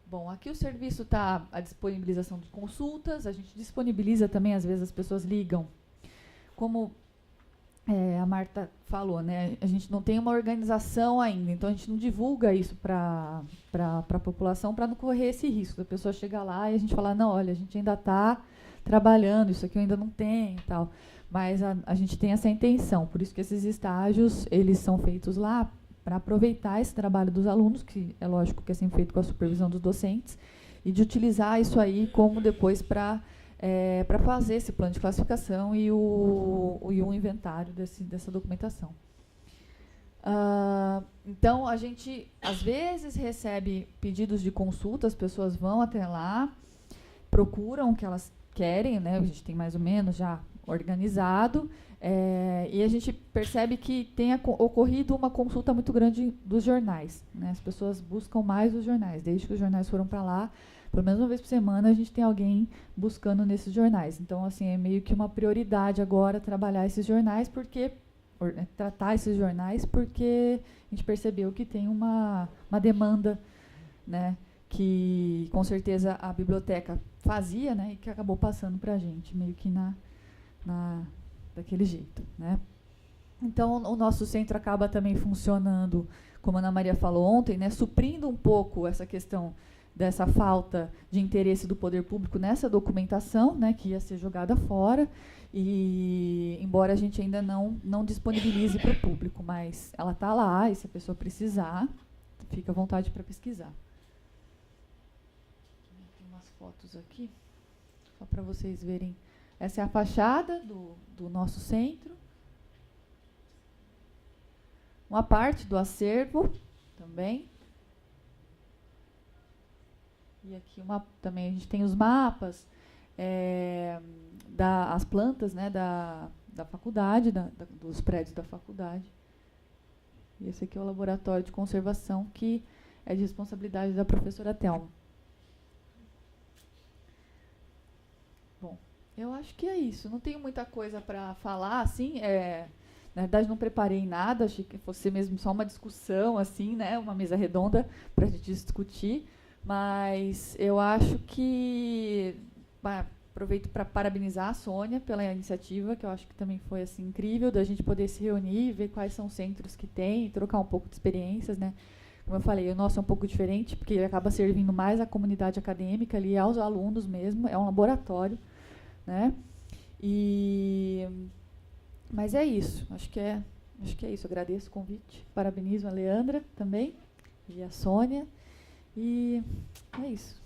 Bom, aqui o serviço está a disponibilização de consultas, a gente disponibiliza também, às vezes as pessoas ligam. Como a Marta falou, né, a gente não tem uma organização ainda, então a gente não divulga isso para a população para não correr esse risco da pessoa chegar lá e a gente falar, não, olha, a gente ainda está trabalhando, isso aqui eu ainda não tenho e tal. Mas a gente tem essa intenção, por isso que esses estágios, eles são feitos lá para aproveitar esse trabalho dos alunos, que é lógico que é sempre feito com a supervisão dos docentes, e de utilizar isso aí como depois para fazer esse plano de classificação e o inventário dessa documentação. Então, a gente, às vezes, recebe pedidos de consulta, as pessoas vão até lá, procuram o que elas querem, né? A gente tem mais ou menos já organizado, e a gente percebe que tem ocorrido uma consulta muito grande dos jornais, né? As pessoas buscam mais os jornais. Desde que os jornais foram para lá, pelo menos uma vez por semana, a gente tem alguém buscando nesses jornais. Então, assim, é meio que uma prioridade agora trabalhar esses jornais, tratar esses jornais, porque a gente percebeu que tem uma demanda, né, que com certeza a biblioteca fazia, né, e que acabou passando para a gente, meio que daquele jeito, né. Então, o nosso centro acaba também funcionando, como a Ana Maria falou ontem, né, suprindo um pouco essa questão dessa falta de interesse do poder público nessa documentação, né, que ia ser jogada fora, e embora a gente ainda não disponibilize para o público, mas ela está lá, e se a pessoa precisar, fica à vontade para pesquisar. Tem umas fotos aqui, só para vocês verem. Essa é a fachada do nosso centro. Uma parte do acervo também. E aqui também a gente tem os mapas, as plantas, né, da faculdade, dos prédios da faculdade. E esse aqui é o laboratório de conservação, que é de responsabilidade da professora Thelma. Bom, eu acho que é isso. Não tenho muita coisa para falar, assim. Na verdade, não preparei nada. Achei que fosse mesmo só uma discussão, assim, né, uma mesa redonda para a gente discutir. Mas eu acho que aproveito para parabenizar a Sônia pela iniciativa, que eu acho que também foi assim, incrível, da gente poder se reunir, ver quais são os centros que tem, trocar um pouco de experiências, né? Como eu falei, o nosso é um pouco diferente, porque ele acaba servindo mais à comunidade acadêmica, ali, aos alunos mesmo, é um laboratório, né? Mas é isso, acho que é isso. Agradeço o convite, parabenizo a Leandra também, e a Sônia. E é isso.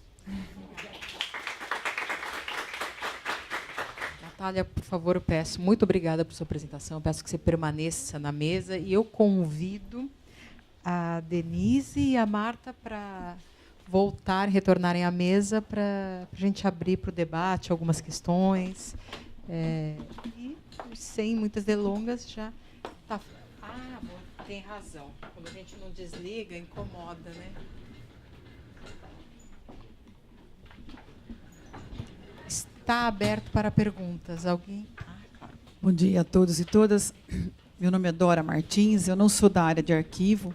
Natália, por favor, eu peço, muito obrigada por sua apresentação, eu peço que você permaneça na mesa e eu convido a Denise e a Marta para retornarem à mesa para a gente abrir para o debate algumas questões. E, sem muitas delongas, já está... tem razão. Quando a gente não desliga, incomoda, né? Está aberto para perguntas. Alguém? Claro. Bom dia a todos e todas. Meu nome é Dora Martins, eu não sou da área de arquivo,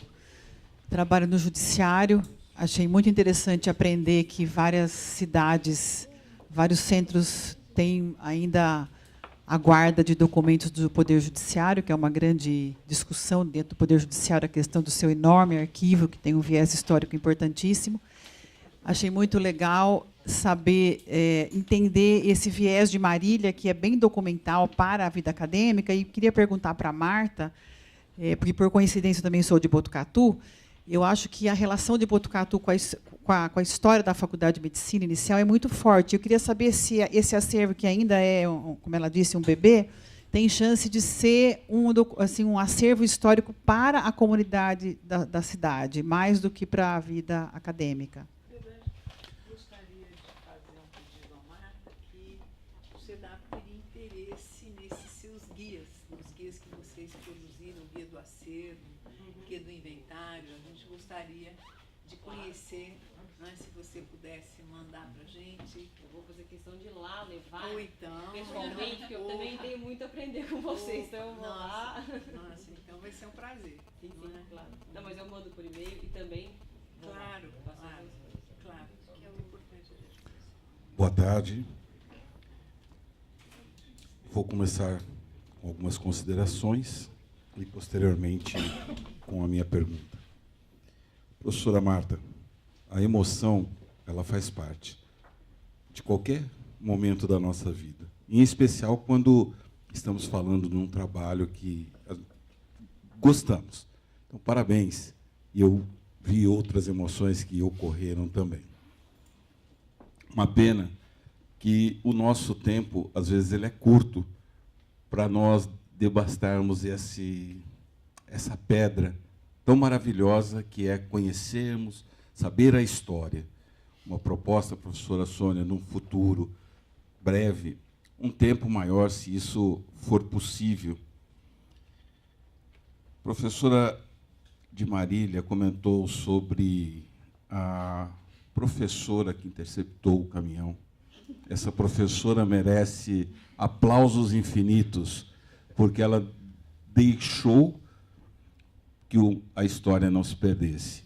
trabalho no judiciário. Achei muito interessante aprender que várias cidades, vários centros têm ainda a guarda de documentos do Poder Judiciário, que é uma grande discussão dentro do Poder Judiciário, a questão do seu enorme arquivo, que tem um viés histórico importantíssimo. Achei muito legal saber entender esse viés de Marília, que é bem documental para a vida acadêmica, e queria perguntar para a Marta, porque, por coincidência, eu também sou de Botucatu, eu acho que a relação de Botucatu com a história da Faculdade de Medicina Inicial é muito forte. Eu queria saber se esse acervo, que ainda é, como ela disse, um bebê, tem chance de ser um acervo histórico para a comunidade da cidade, mais do que para a vida acadêmica. Do inventário, a gente gostaria de conhecer, né, se você pudesse mandar para a gente. Eu vou fazer questão de ir lá, levar ou então, pessoalmente, porque eu também tenho muito a aprender com vocês, então eu vou lá. Nossa, então vai ser um prazer. Sim, claro. Não, mas eu mando por e-mail e também... Claro. Que é o importante. Boa tarde. Vou começar com algumas considerações e, posteriormente, com a minha pergunta. Professora Marta, a emoção, ela faz parte de qualquer momento da nossa vida. Em especial quando estamos falando de um trabalho que gostamos. Então, parabéns. E eu vi outras emoções que ocorreram também. Uma pena que o nosso tempo, às vezes, ele é curto para nós debastarmos essa pedra tão maravilhosa que é conhecermos, saber a história. Uma proposta, professora Sônia, num futuro breve, um tempo maior, se isso for possível. A professora de Marília comentou sobre a professora que interceptou o caminhão. Essa professora merece aplausos infinitos, porque ela deixou que a história não se perdesse.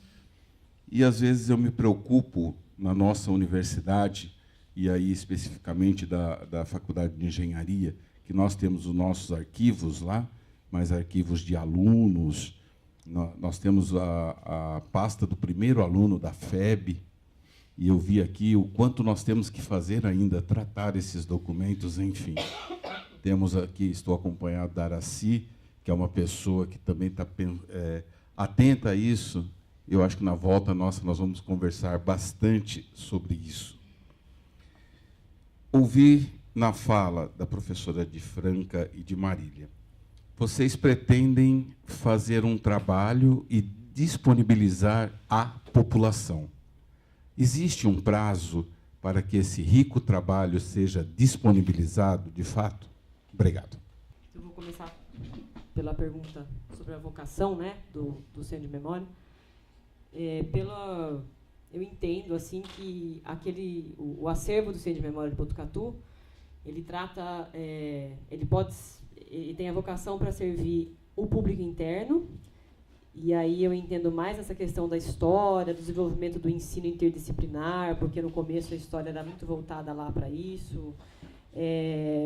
E, às vezes, eu me preocupo, na nossa universidade, e aí especificamente da Faculdade de Engenharia, que nós temos os nossos arquivos lá, mas arquivos de alunos, nós temos a pasta do primeiro aluno da FEB, e eu vi aqui o quanto nós temos que fazer ainda, tratar esses documentos, enfim. Temos aqui, estou acompanhado da Araci, que é uma pessoa que também está atenta a isso. Eu acho que na volta nossa nós vamos conversar bastante sobre isso. Ouvi na fala da professora de Franca e de Marília, vocês pretendem fazer um trabalho e disponibilizar à população. Existe um prazo para que esse rico trabalho seja disponibilizado, de fato? Obrigado. Eu vou começar pela pergunta sobre a vocação, né, do Centro de Memória. Eu entendo assim que o acervo do Centro de Memória de Botucatu, ele trata, ele tem a vocação para servir o público interno. E aí eu entendo mais essa questão da história, do desenvolvimento do ensino interdisciplinar, porque no começo a história era muito voltada lá para isso.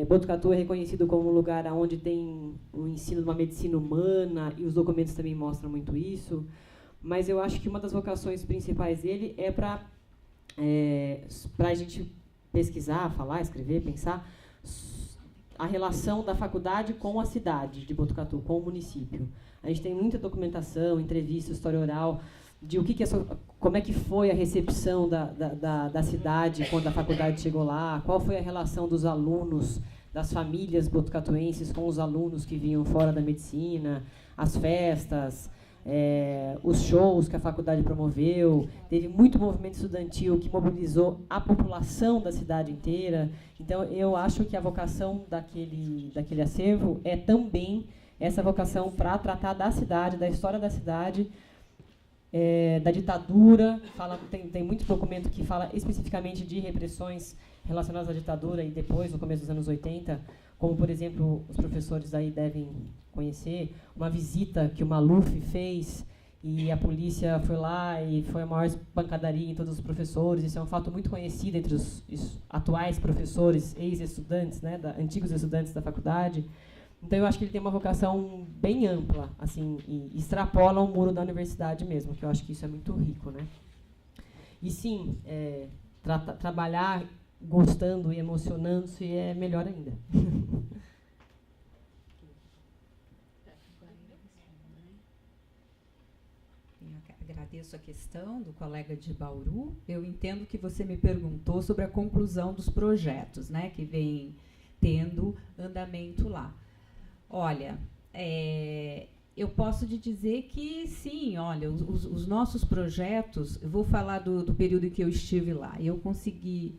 Botucatu é reconhecido como um lugar onde tem o ensino de uma medicina humana, e os documentos também mostram muito isso. Mas eu acho que uma das vocações principais dele é para a gente pesquisar, falar, escrever, pensar a relação da faculdade com a cidade de Botucatu, com o município. A gente tem muita documentação, entrevista, história oral, de como é que foi a recepção da cidade quando a faculdade chegou lá, qual foi a relação dos alunos, das famílias botucatuenses com os alunos que vinham fora da medicina, as festas, os shows que a faculdade promoveu. Teve muito movimento estudantil que mobilizou a população da cidade inteira. Então, eu acho que a vocação daquele acervo é também essa vocação para tratar da cidade, da história da cidade, da ditadura. Tem muito documento que fala especificamente de repressões relacionadas à ditadura e depois, no começo dos anos 80, como, por exemplo, os professores aí devem conhecer, uma visita que o Maluf fez e a polícia foi lá e foi a maior pancadaria em todos os professores. Isso é um fato muito conhecido entre os atuais professores, ex-estudantes, né, antigos estudantes da faculdade. Então, eu acho que ele tem uma vocação bem ampla, assim, e extrapola o muro da universidade mesmo, que eu acho que isso é muito rico, né? E, sim, trabalhar gostando e emocionando-se é melhor ainda. Agradeço a questão do colega de Bauru. Eu entendo que você me perguntou sobre a conclusão dos projetos, né, que vem tendo andamento lá. Olha, eu posso te dizer que sim, olha, os nossos projetos, eu vou falar do período em que eu estive lá. Eu consegui,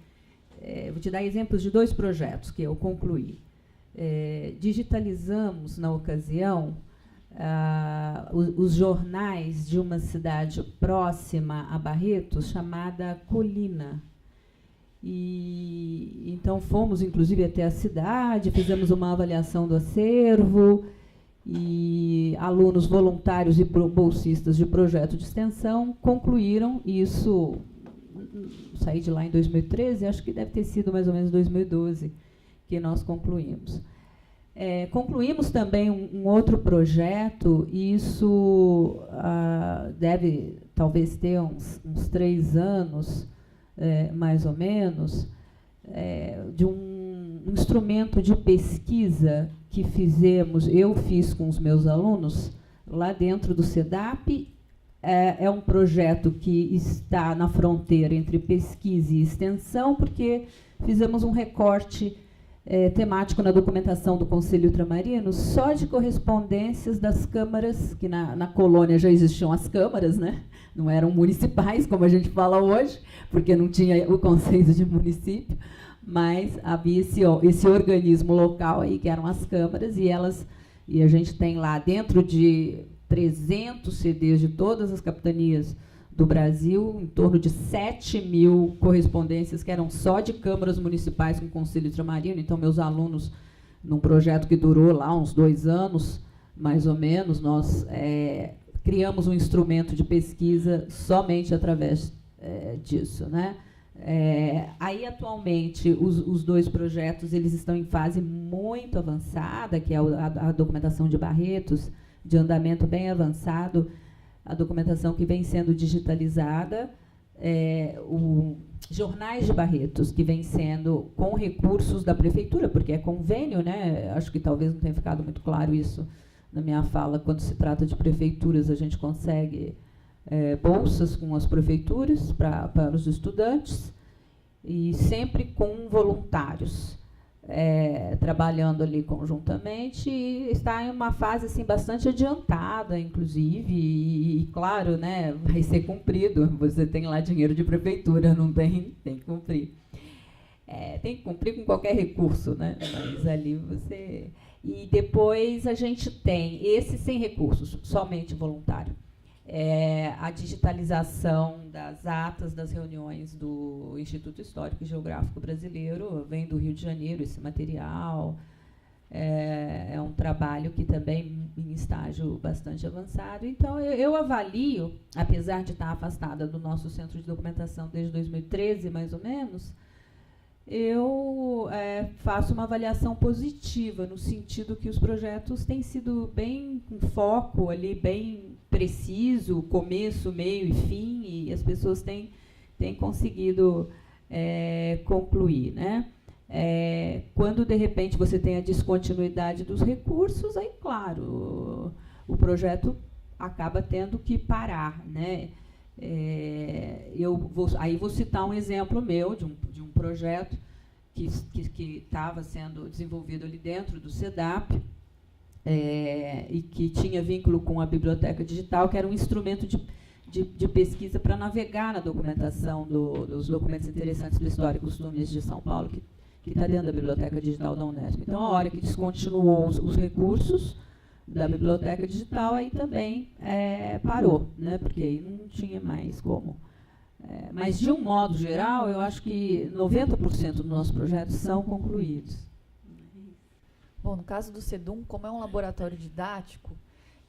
vou te dar exemplos de 2 projetos que eu concluí. Digitalizamos, na ocasião, os jornais de uma cidade próxima a Barretos, chamada Colina. E então fomos, inclusive, até a cidade, fizemos uma avaliação do acervo, e alunos voluntários e bolsistas de projeto de extensão concluíram isso. Saí de lá em 2013, acho que deve ter sido mais ou menos 2012 que nós concluímos. Concluímos também um outro projeto, e isso deve talvez ter uns 3 anos, mais ou menos, de um instrumento de pesquisa que eu fiz com os meus alunos lá dentro do SEDAP. É um projeto que está na fronteira entre pesquisa e extensão, porque fizemos um recorte temático na documentação do Conselho Ultramarino só de correspondências das câmaras, que na colônia já existiam as câmaras, né? Não eram municipais, como a gente fala hoje, porque não tinha o conceito de município, mas havia esse organismo local aí, que eram as câmaras, e a gente tem lá, dentro de 300 CDs de todas as capitanias do Brasil, em torno de 7.000 correspondências que eram só de câmaras municipais com o Conselho Ultramarino. Então, meus alunos, num projeto que durou lá uns 2 anos, mais ou menos, nós criamos um instrumento de pesquisa somente através disso, né? Aí, atualmente, os 2 projetos eles estão em fase muito avançada, que é a documentação de Barretos, de andamento bem avançado, a documentação que vem sendo digitalizada, jornais de Barretos, que vem sendo com recursos da prefeitura, porque é convênio, né? Acho que talvez não tenha ficado muito claro isso na minha fala. Quando se trata de prefeituras, a gente consegue bolsas com as prefeituras para os estudantes, e sempre com voluntários. Trabalhando ali conjuntamente, e está em uma fase assim, bastante adiantada, inclusive, e claro, né, vai ser cumprido. Você tem lá dinheiro de prefeitura, não tem que cumprir. Tem que cumprir com qualquer recurso, né? Mas ali você... E depois a gente tem esse sem recursos, somente voluntário. A digitalização das atas das reuniões do Instituto Histórico e Geográfico Brasileiro, vem do Rio de Janeiro esse material. É um trabalho que também em estágio bastante avançado. Então, eu avalio, apesar de estar afastada do nosso centro de documentação desde 2013, mais ou menos, eu faço uma avaliação positiva, no sentido que os projetos têm sido bem com foco ali, bem preciso, começo, meio e fim, e as pessoas têm conseguido concluir, né? Quando, de repente, você tem a descontinuidade dos recursos, aí, claro, o projeto acaba tendo que parar, né? Aí vou citar um exemplo meu de um projeto que estava sendo desenvolvido ali dentro do SEDAP, e que tinha vínculo com a biblioteca digital, que era um instrumento de pesquisa para navegar na documentação dos documentos interessantes do História e Costumes de São Paulo, que está dentro da biblioteca digital da Unesp. Então, a hora que descontinuou os recursos da biblioteca digital, aí também parou, né? Porque aí não tinha mais como. Mas, de um modo geral, eu acho que 90% dos nossos projetos são concluídos. Bom, no caso do SEDUM, como é um laboratório didático,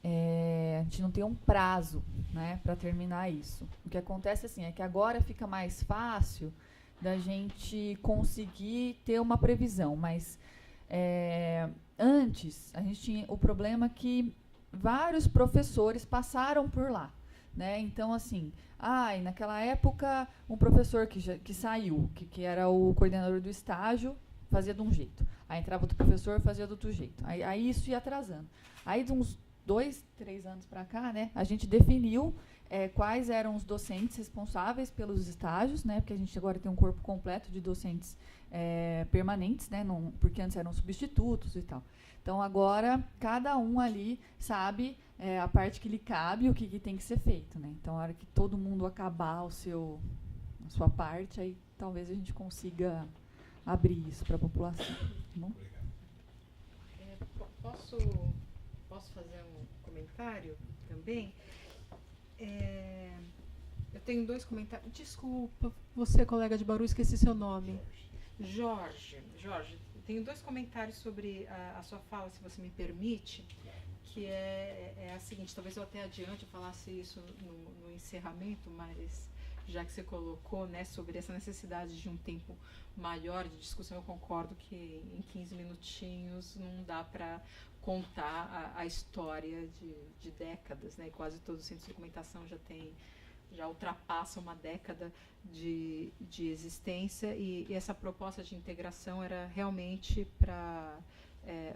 a gente não tem um prazo, né, para terminar isso. O que acontece assim, é que agora fica mais fácil da gente conseguir ter uma previsão, mas antes a gente tinha o problema que vários professores passaram por lá, né? Então, assim, naquela época, um professor que saiu, que era o coordenador do estágio, fazia de um jeito. Aí entrava outro professor, fazia do outro jeito. Aí isso ia atrasando. Aí, de uns 2, 3 anos para cá, né, a gente definiu quais eram os docentes responsáveis pelos estágios, né, porque a gente agora tem um corpo completo de docentes permanentes, né, porque antes eram substitutos e tal. Então, agora, cada um ali sabe a parte que lhe cabe e o que tem que ser feito, né? Então, a hora que todo mundo acabar a sua parte, aí talvez a gente consiga abrir isso para a população. Tá bom? Posso fazer um comentário também? Eu tenho 2 comentários. Desculpa, você, colega de Bauru, esqueci seu nome. Jorge, tenho 2 comentários sobre a sua fala, se você me permite, que é a seguinte, talvez eu até adiante eu falasse isso no encerramento, mas já que você colocou, né, sobre essa necessidade de um tempo maior de discussão, eu concordo que em 15 minutinhos não dá para contar a história de décadas, né, e quase todos os centros de documentação já já ultrapassa uma década de existência, e essa proposta de integração era realmente para...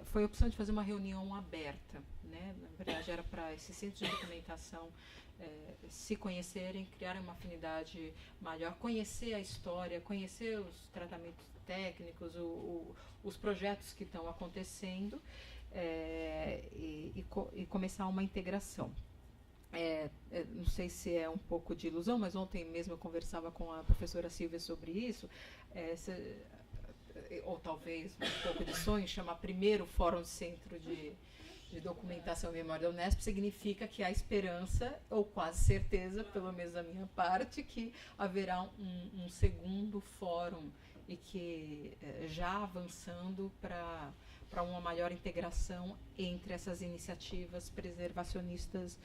foi a opção de fazer uma reunião aberta, né? Na verdade, era para esses centros de documentação se conhecerem, criarem uma afinidade maior, conhecer a história, conhecer os tratamentos técnicos, os projetos que estão acontecendo, e começar uma integração. Não sei se é um pouco de ilusão, mas ontem mesmo eu conversava com a professora Silvia sobre isso, ou talvez um pouco de sonho, chamar primeiro o Fórum Centro de Documentação e Memória da Unesp, significa que há esperança, ou quase certeza, pelo menos da minha parte, que haverá um segundo fórum, e que já avançando para uma maior integração entre essas iniciativas preservacionistas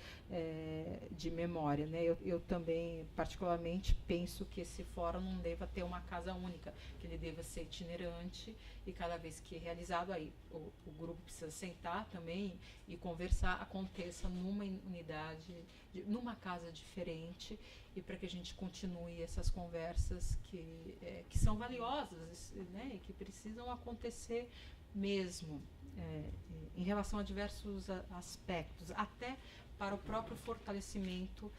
de memória, né? Eu também, particularmente, penso que esse fórum não deva ter uma casa única, que ele deva ser itinerante, e cada vez que realizado, aí o grupo precisa sentar também e conversar, aconteça numa unidade, numa casa diferente, e para que a gente continue essas conversas que são valiosas, né, e que precisam acontecer mesmo, em relação a diversos aspectos, até para o próprio fortalecimento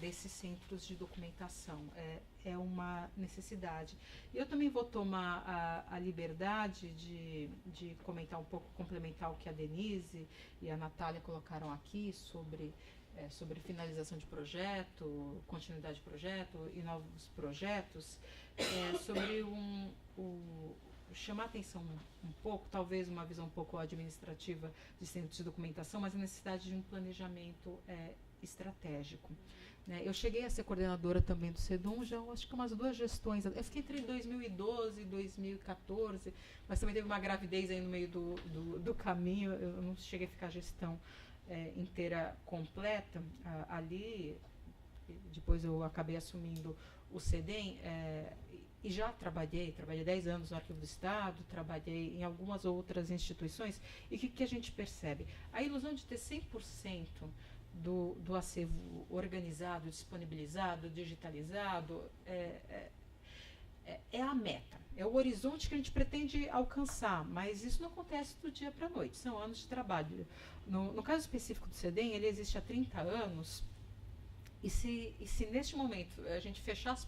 desses centros de documentação. É uma necessidade. E eu também vou tomar a liberdade de comentar um pouco, complementar o que a Denise e a Natália colocaram aqui sobre finalização de projeto, continuidade de projeto e novos projetos, sobre chamar atenção um pouco, talvez uma visão um pouco administrativa de centros de documentação, mas a necessidade de um planejamento estratégico, né? Eu cheguei a ser coordenadora também do CEDUM, já acho que umas 2 gestões. Eu fiquei entre 2012 e 2014, mas também teve uma gravidez aí no meio do caminho, eu não cheguei a ficar gestão inteira completa ali. Depois eu acabei assumindo o CEDEM, e já trabalhei 10 anos no Arquivo do Estado, trabalhei em algumas outras instituições, e o que a gente percebe? A ilusão de ter 100% do acervo organizado, disponibilizado, digitalizado, é a meta, é o horizonte que a gente pretende alcançar, mas isso não acontece do dia para a noite, são anos de trabalho. No caso específico do CEDEM, ele existe há 30 anos, e se neste momento a gente fechar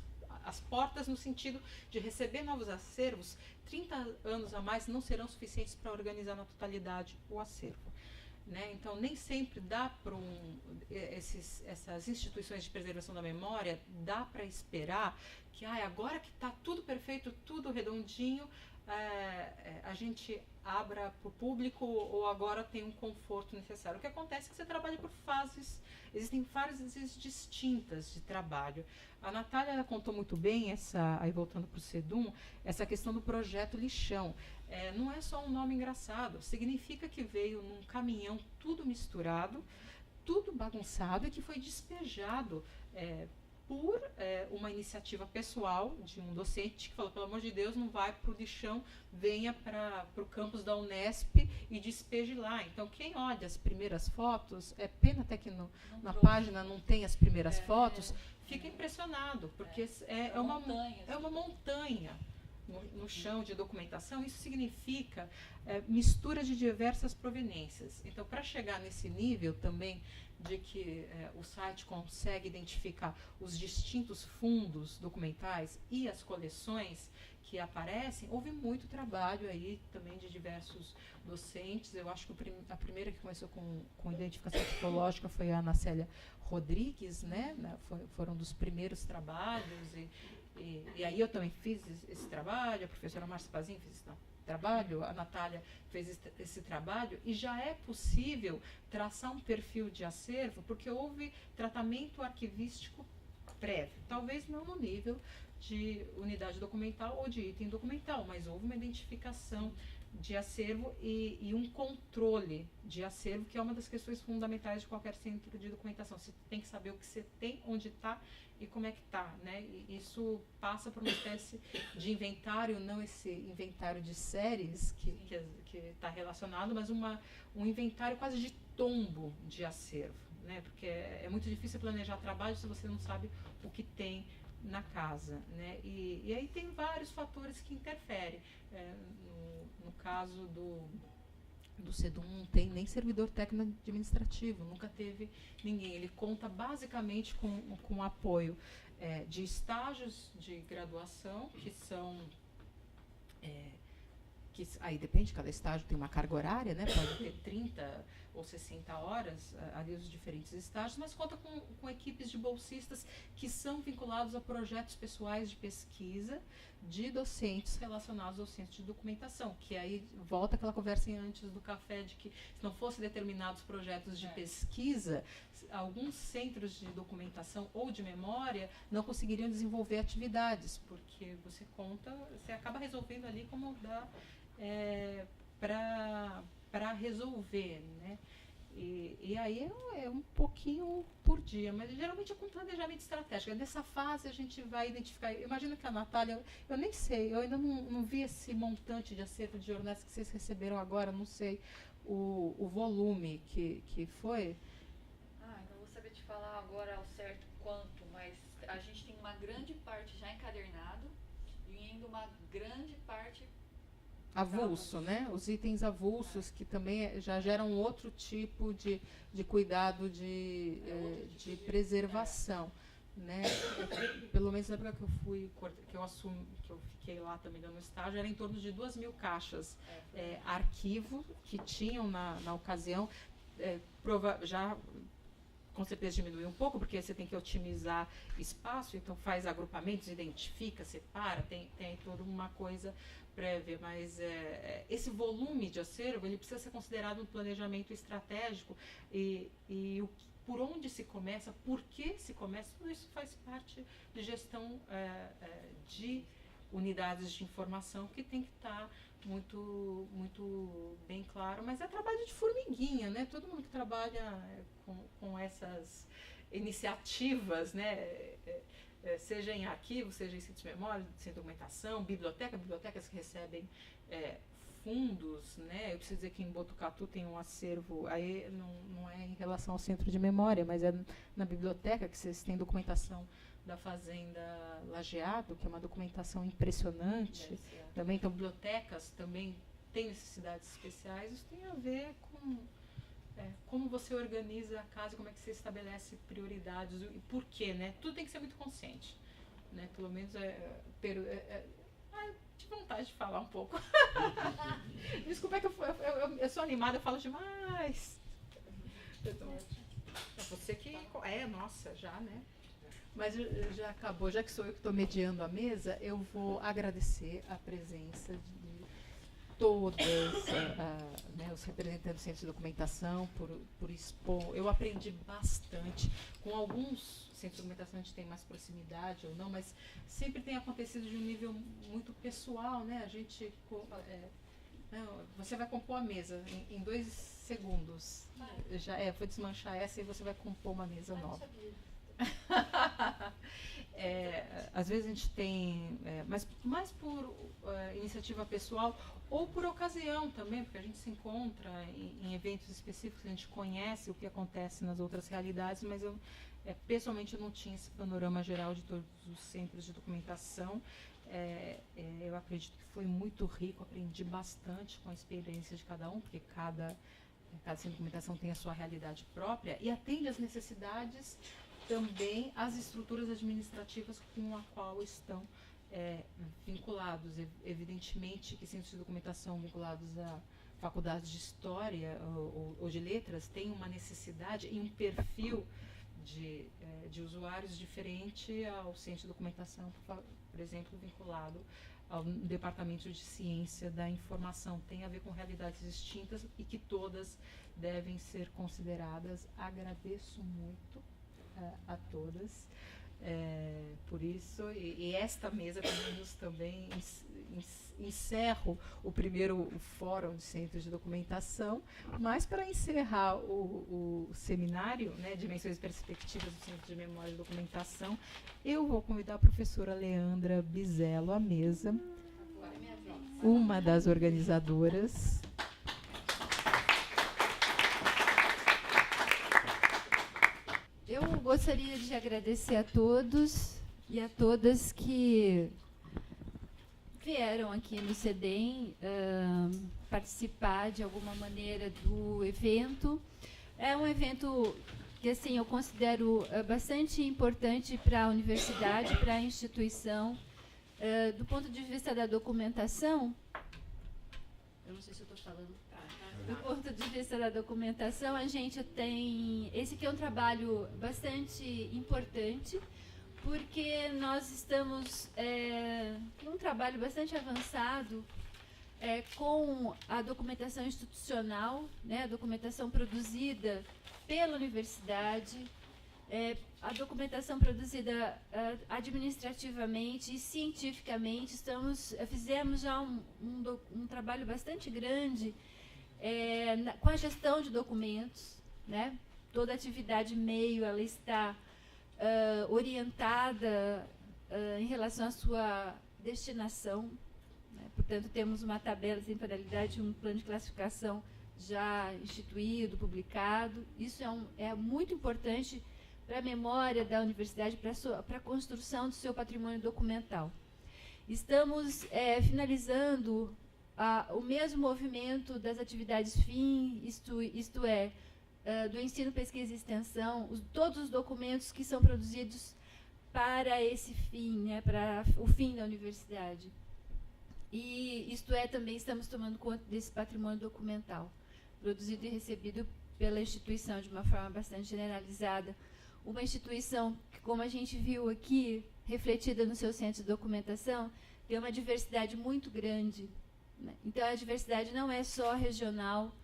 as portas no sentido de receber novos acervos, 30 anos a mais não serão suficientes para organizar na totalidade o acervo, né? Então, nem sempre dá para essas instituições de preservação da memória, dá para esperar que agora que está tudo perfeito, tudo redondinho, a gente abra para o público, ou agora tem um conforto necessário. O que acontece é que você trabalha por fases, existem fases distintas de trabalho. A Natália contou muito bem, aí voltando para o CEDUM, essa questão do projeto Lixão. Não é só um nome engraçado, significa que veio num caminhão tudo misturado, tudo bagunçado, e que foi despejado por uma iniciativa pessoal de um docente que falou, pelo amor de Deus, não vai para o lixão, venha para o campus da Unesp e despeje lá. Então, quem olha as primeiras fotos, pena até que na página não tem as primeiras fotos, fica impressionado, porque é uma montanha no chão de documentação. Isso significa mistura de diversas proveniências. Então, para chegar nesse nível também de que o site consegue identificar os distintos fundos documentais e as coleções que aparecem, houve muito trabalho aí também de diversos docentes. Eu acho que a primeira que começou com identificação tipológica foi a Ana Célia Rodrigues, né? Foram dos primeiros trabalhos, e aí eu também fiz esse trabalho, a professora Márcia Pazin fez esse trabalho, a Natália fez esse trabalho, e já é possível traçar um perfil de acervo, porque houve tratamento arquivístico prévio, talvez não no nível de unidade documental ou de item documental, mas houve uma identificação de acervo e um controle de acervo, que é uma das questões fundamentais de qualquer centro de documentação. Você tem que saber o que você tem, onde está e como é que está, né? E isso passa por uma espécie de inventário, não esse inventário de séries que está relacionado, mas um inventário quase de tombo de acervo. né? Porque é muito difícil planejar trabalho se você não sabe o que tem na casa, né? E aí tem vários fatores que interferem. No caso do CEDUM não tem nem servidor técnico administrativo, nunca teve ninguém. Ele conta basicamente com apoio de estágios de graduação, que são... que aí depende, cada estágio tem uma carga horária, né? Pode ter 30 ou 60 horas ali os diferentes estágios, mas conta com equipes de bolsistas que são vinculados a projetos pessoais de pesquisa de docentes relacionados ao centro de documentação, que aí volta aquela conversa antes do café de que se não fossem determinados projetos de pesquisa, alguns centros de documentação ou de memória não conseguiriam desenvolver atividades, porque você acaba resolvendo ali como dá para resolver, né? E aí é um pouquinho por dia, mas geralmente é com planejamento estratégico. Nessa fase a gente vai identificar. Imagino que a Natália, eu nem sei, eu ainda não vi esse montante de acervo de jornais que vocês receberam agora, não sei o volume que foi. Não vou saber te falar agora ao certo quanto, mas a gente tem uma grande parte já encadernado e ainda uma grande parte avulso, né? Os itens avulsos que também já geram outro tipo de cuidado de preservação, né? Pelo menos na época que eu fui, que eu fiquei lá também dando estágio, era em torno de 2.000 caixas arquivo que tinham na ocasião, já com certeza diminuiu um pouco, porque você tem que otimizar espaço, então faz agrupamentos, identifica, separa, tem toda uma coisa prévia, mas esse volume de acervo, ele precisa ser considerado um planejamento estratégico e por onde se começa, por que se começa, tudo isso faz parte de gestão de unidades de informação que tem que estar muito, muito bem claro, mas é trabalho de formiguinha, né? Todo mundo que trabalha com essas iniciativas, né? Seja em arquivo, seja em centros de memória, centro de documentação, bibliotecas que recebem fundos, né? Eu preciso dizer que em Botucatu tem um acervo, aí não é em relação ao centro de memória, mas é na biblioteca que vocês têm documentação da Fazenda Lajeado, que é uma documentação impressionante. Também, então, bibliotecas também têm necessidades especiais. Isso tem a ver com como você organiza a casa, como é que você estabelece prioridades e por quê, né? Tudo tem que ser muito consciente, né? Pelo menos eu tive vontade de falar um pouco. Desculpa, que eu sou animada, eu falo demais. Você que... nossa, já, né? Mas já acabou, já que sou eu que estou mediando a mesa, eu vou agradecer a presença de todos os representantes do Centro de Documentação por expor. Eu aprendi bastante. Com alguns centros de documentação a gente tem mais proximidade ou não, mas sempre tem acontecido de um nível muito pessoal, né? A gente... você vai compor a mesa em 2 segundos. Foi desmanchar essa e você vai compor uma mesa nova. Às vezes a gente tem, mas mais por iniciativa pessoal ou por ocasião também, porque a gente se encontra em eventos específicos, a gente conhece o que acontece nas outras realidades, mas eu pessoalmente eu não tinha esse panorama geral de todos os centros de documentação. Eu acredito que foi muito rico, aprendi bastante com a experiência de cada um, porque cada centro de documentação tem a sua realidade própria e atende às necessidades também as estruturas administrativas com a qual estão vinculados. Evidentemente que centros de documentação vinculados a faculdades de História ou de Letras têm uma necessidade e um perfil de usuários diferente ao centro de documentação, por exemplo, vinculado ao Departamento de Ciência da Informação. Tem a ver com realidades distintas e que todas devem ser consideradas. Agradeço muito a todas por isso, e esta mesa também encerro o primeiro fórum de centros de documentação, mas para encerrar o seminário, né, Dimensões e Perspectivas do Centro de Memória e Documentação, eu vou convidar a professora Leandra Bizello à mesa, uma das organizadoras. gostaria de agradecer a todos e a todas que vieram aqui no CEDEM participar de alguma maneira do evento. É um evento que assim eu considero bastante importante para a universidade, para a instituição, do ponto de vista da documentação. Eu não sei se eu estou falando. Do ponto de vista da documentação, a gente tem... Esse aqui é um trabalho bastante importante, porque nós estamos num trabalho bastante avançado com a documentação institucional, né, a documentação produzida pela universidade, a documentação produzida administrativamente e cientificamente. Fizemos já um trabalho bastante grande com a gestão de documentos, né? Toda atividade meio ela está orientada em relação à sua destinação, né? Portanto, temos uma tabela de temporalidade, um plano de classificação já instituído, publicado. Isso é muito importante para a memória da universidade, para a construção do seu patrimônio documental. Estamos finalizando o mesmo movimento das atividades fim, isto é, do ensino, pesquisa e extensão, todos os documentos que são produzidos para esse fim, né, para o fim da universidade. E isto é, também estamos tomando conta desse patrimônio documental, produzido e recebido pela instituição de uma forma bastante generalizada. Uma instituição que, como a gente viu aqui, refletida no seu centro de documentação, tem uma diversidade muito grande. Então, a diversidade não é só regional,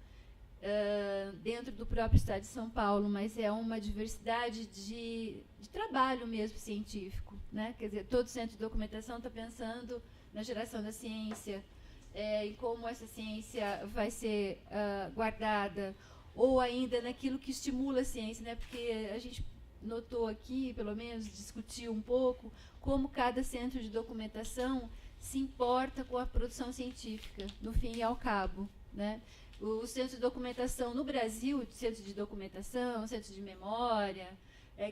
dentro do próprio estado de São Paulo, mas é uma diversidade de trabalho mesmo científico, né? Quer dizer, todo centro de documentação está pensando na geração da ciência, em como essa ciência vai ser guardada, ou ainda naquilo que estimula a ciência, né? Porque a gente notou aqui, pelo menos, discutiu um pouco, como cada centro de documentação se importa com a produção científica, no fim e ao cabo, né? Os centros de documentação no Brasil, centros de documentação, centros de memória,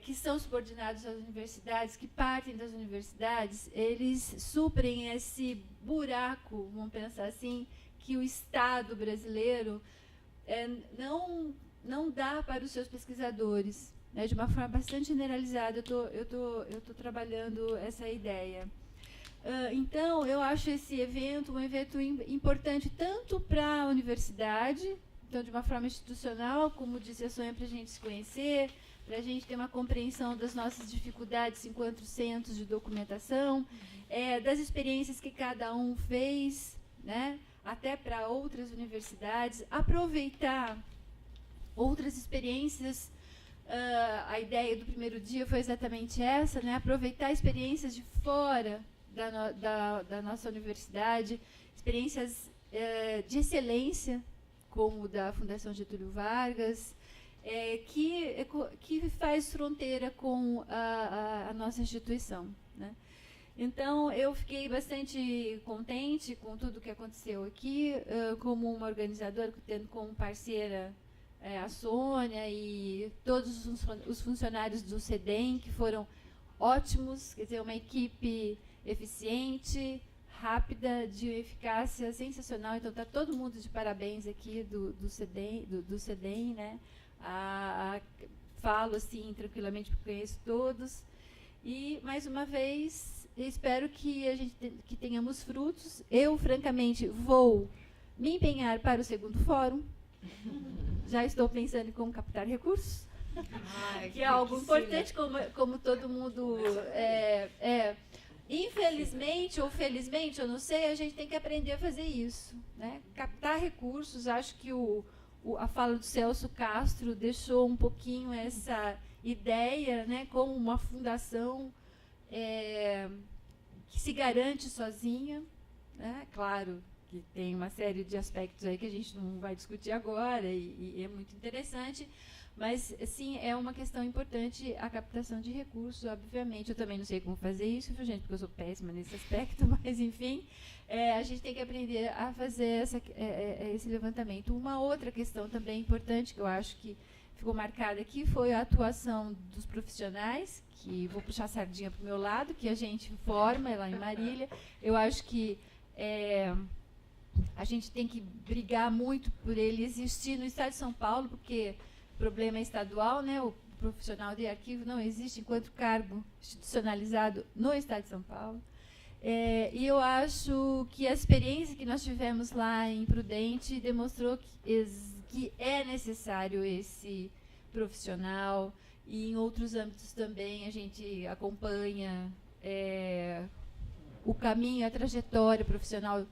que são subordinados às universidades, que partem das universidades, eles suprem esse buraco, vamos pensar assim, que o Estado brasileiro não dá para os seus pesquisadores, né? De uma forma bastante generalizada. Eu tô trabalhando essa ideia. Então, eu acho esse evento um evento importante tanto para a universidade, então, de uma forma institucional, como disse a Sônia, para a gente se conhecer, para a gente ter uma compreensão das nossas dificuldades enquanto centros de documentação, das experiências que cada um fez, né, até para outras universidades, aproveitar outras experiências. A ideia do primeiro dia foi exatamente essa, né, aproveitar experiências de fora da nossa universidade, experiências de excelência, como da Fundação Getúlio Vargas, que faz fronteira com a nossa instituição, né? Então, eu fiquei bastante contente com tudo que aconteceu aqui, como uma organizadora, tendo como parceira a Sônia e todos os funcionários do CEDEM, que foram ótimos, quer dizer, uma equipe eficiente, rápida, de eficácia sensacional. Então, está todo mundo de parabéns aqui do CEDEM, né? Falo assim tranquilamente, porque conheço todos. E, mais uma vez, espero que que tenhamos frutos. Eu, francamente, vou me empenhar para o segundo fórum. Já estou pensando em como captar recursos, que é algo importante, como todo mundo... Infelizmente ou felizmente, eu não sei, a gente tem que aprender a fazer isso, né? Captar recursos. Acho que a fala do Celso Castro deixou um pouquinho essa ideia, né, como uma fundação que se garante sozinha, né? Claro que tem uma série de aspectos aí que a gente não vai discutir agora, e é muito interessante. Mas, sim, é uma questão importante a captação de recursos, obviamente. Eu também não sei como fazer isso, viu, gente, porque eu sou péssima nesse aspecto, mas, enfim, a gente tem que aprender a fazer esse levantamento. Uma outra questão também importante, que eu acho que ficou marcada aqui, foi a atuação dos profissionais, que vou puxar a sardinha para o meu lado, que a gente forma lá em Marília. Eu acho que a gente tem que brigar muito por ele existir no Estado de São Paulo, porque o problema é estadual, né? O profissional de arquivo não existe enquanto cargo institucionalizado no Estado de São Paulo. E eu acho que a experiência que nós tivemos lá em Prudente demonstrou que é necessário esse profissional, e em outros âmbitos também a gente acompanha o caminho, a trajetória profissional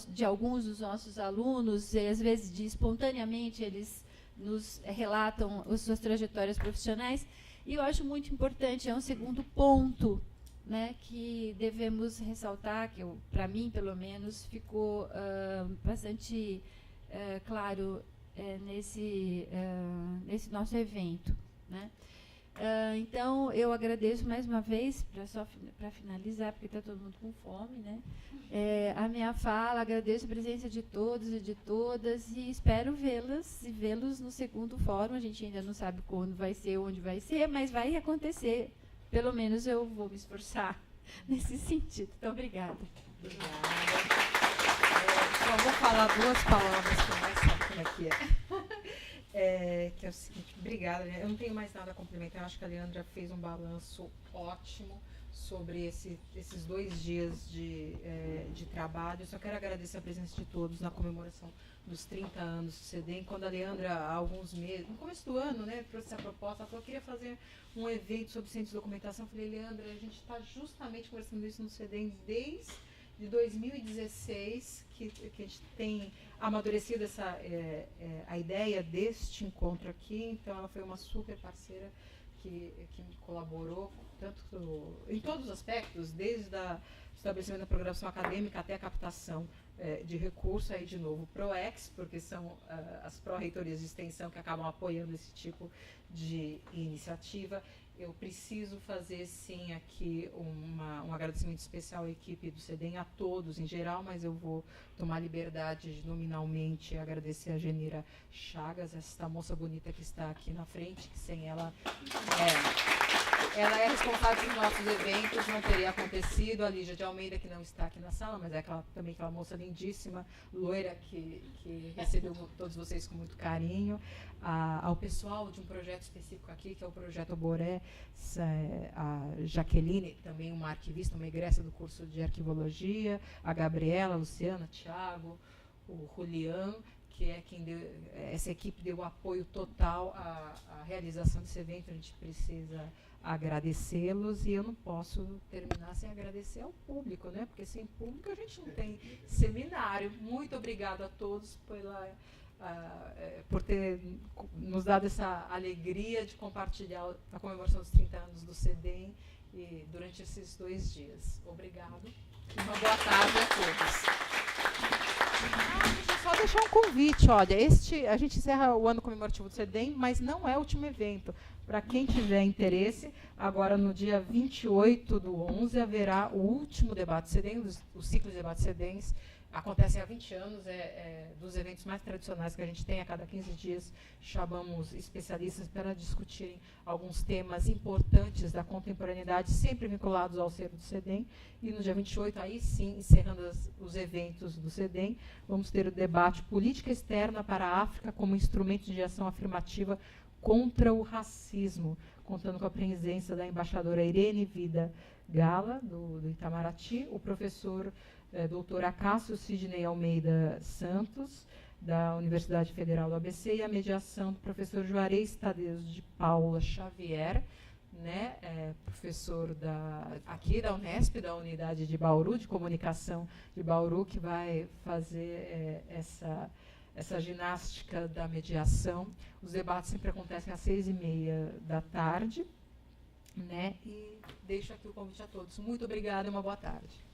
de alguns dos nossos alunos, e às vezes espontaneamente eles nos relatam as suas trajetórias profissionais, e eu acho muito importante, é um segundo ponto, né, que devemos ressaltar, que para mim, pelo menos, ficou bastante claro nesse nosso evento, né? Então, eu agradeço mais uma vez, para finalizar, porque está todo mundo com fome, né? A minha fala, agradeço a presença de todos e de todas, e espero vê-los no segundo fórum. A gente ainda não sabe quando vai ser, onde vai ser, mas vai acontecer. Pelo menos eu vou me esforçar nesse sentido. Muito obrigada. Obrigada. Só vou falar duas palavras que eu mais sabe como é que é. Que é o seguinte, obrigada. Eu não tenho mais nada a complementar. Eu acho que a Leandra fez um balanço ótimo sobre esses 2 dias de trabalho. Eu só quero agradecer a presença de todos na comemoração dos 30 anos do CEDEM. Quando a Leandra, há alguns meses, no começo do ano, né, trouxe essa proposta, ela falou que queria fazer um evento sobre ciência de documentação. Eu falei, Leandra, a gente está justamente conversando isso no CEDEM desde 2016, que a gente tem amadurecido a ideia deste encontro aqui. Então, ela foi uma super parceira que me colaborou, tanto em todos os aspectos, desde o estabelecimento da programação acadêmica até a captação de recursos, aí de novo PROEX, porque são as pró-reitorias de extensão que acabam apoiando esse tipo de iniciativa. Eu preciso fazer, sim, aqui um agradecimento especial à equipe do CEDEM, a todos em geral, mas eu vou tomar liberdade de, nominalmente, agradecer a Genira Chagas, essa moça bonita que está aqui na frente, que sem ela... Ela é responsável pelos nossos eventos, não teria acontecido. A Lígia de Almeida, que não está aqui na sala, mas é também aquela moça lindíssima, loira, que recebeu todos vocês com muito carinho. Ao pessoal de um projeto específico aqui, que é o Projeto Boré, a Jaqueline, também uma arquivista, uma egressa do curso de Arquivologia, a Gabriela, a Luciana, Thiago, o Julian, que é quem deu, essa equipe deu apoio total à realização desse evento. A gente precisa agradecê-los, e eu não posso terminar sem agradecer ao público, né? Porque sem público a gente não tem seminário. Muito obrigada a todos por ter nos dado essa alegria de compartilhar a comemoração dos 30 anos do CEDEM durante esses 2 dias. Obrigado e uma boa tarde a todos. Deixa eu só deixar um convite. Olha, a gente encerra o ano comemorativo do CEDEM, mas não é o último evento. Para quem tiver interesse, agora no dia 28/11 haverá o último debate CEDEM, o ciclo de debates CEDEMs. Acontecem há 20 anos, dos eventos mais tradicionais que a gente tem. A cada 15 dias chamamos especialistas para discutirem alguns temas importantes da contemporaneidade, sempre vinculados ao acervo do CEDEM. E no dia 28, aí sim, encerrando os eventos do CEDEM, vamos ter o debate Política Externa para a África como instrumento de ação afirmativa contra o racismo, contando com a presença da embaixadora Irene Vida Gala, do Itamaraty, o professor doutor Acácio Sidney Almeida Santos, da Universidade Federal do ABC, e a mediação do professor Juarez Tadeu de Paula Xavier, né, professor aqui da Unesp, da unidade de Bauru, de comunicação de Bauru, que vai fazer essa ginástica da mediação. Os debates sempre acontecem às 6h30 da tarde, né, e deixo aqui o convite a todos. Muito obrigada e uma boa tarde.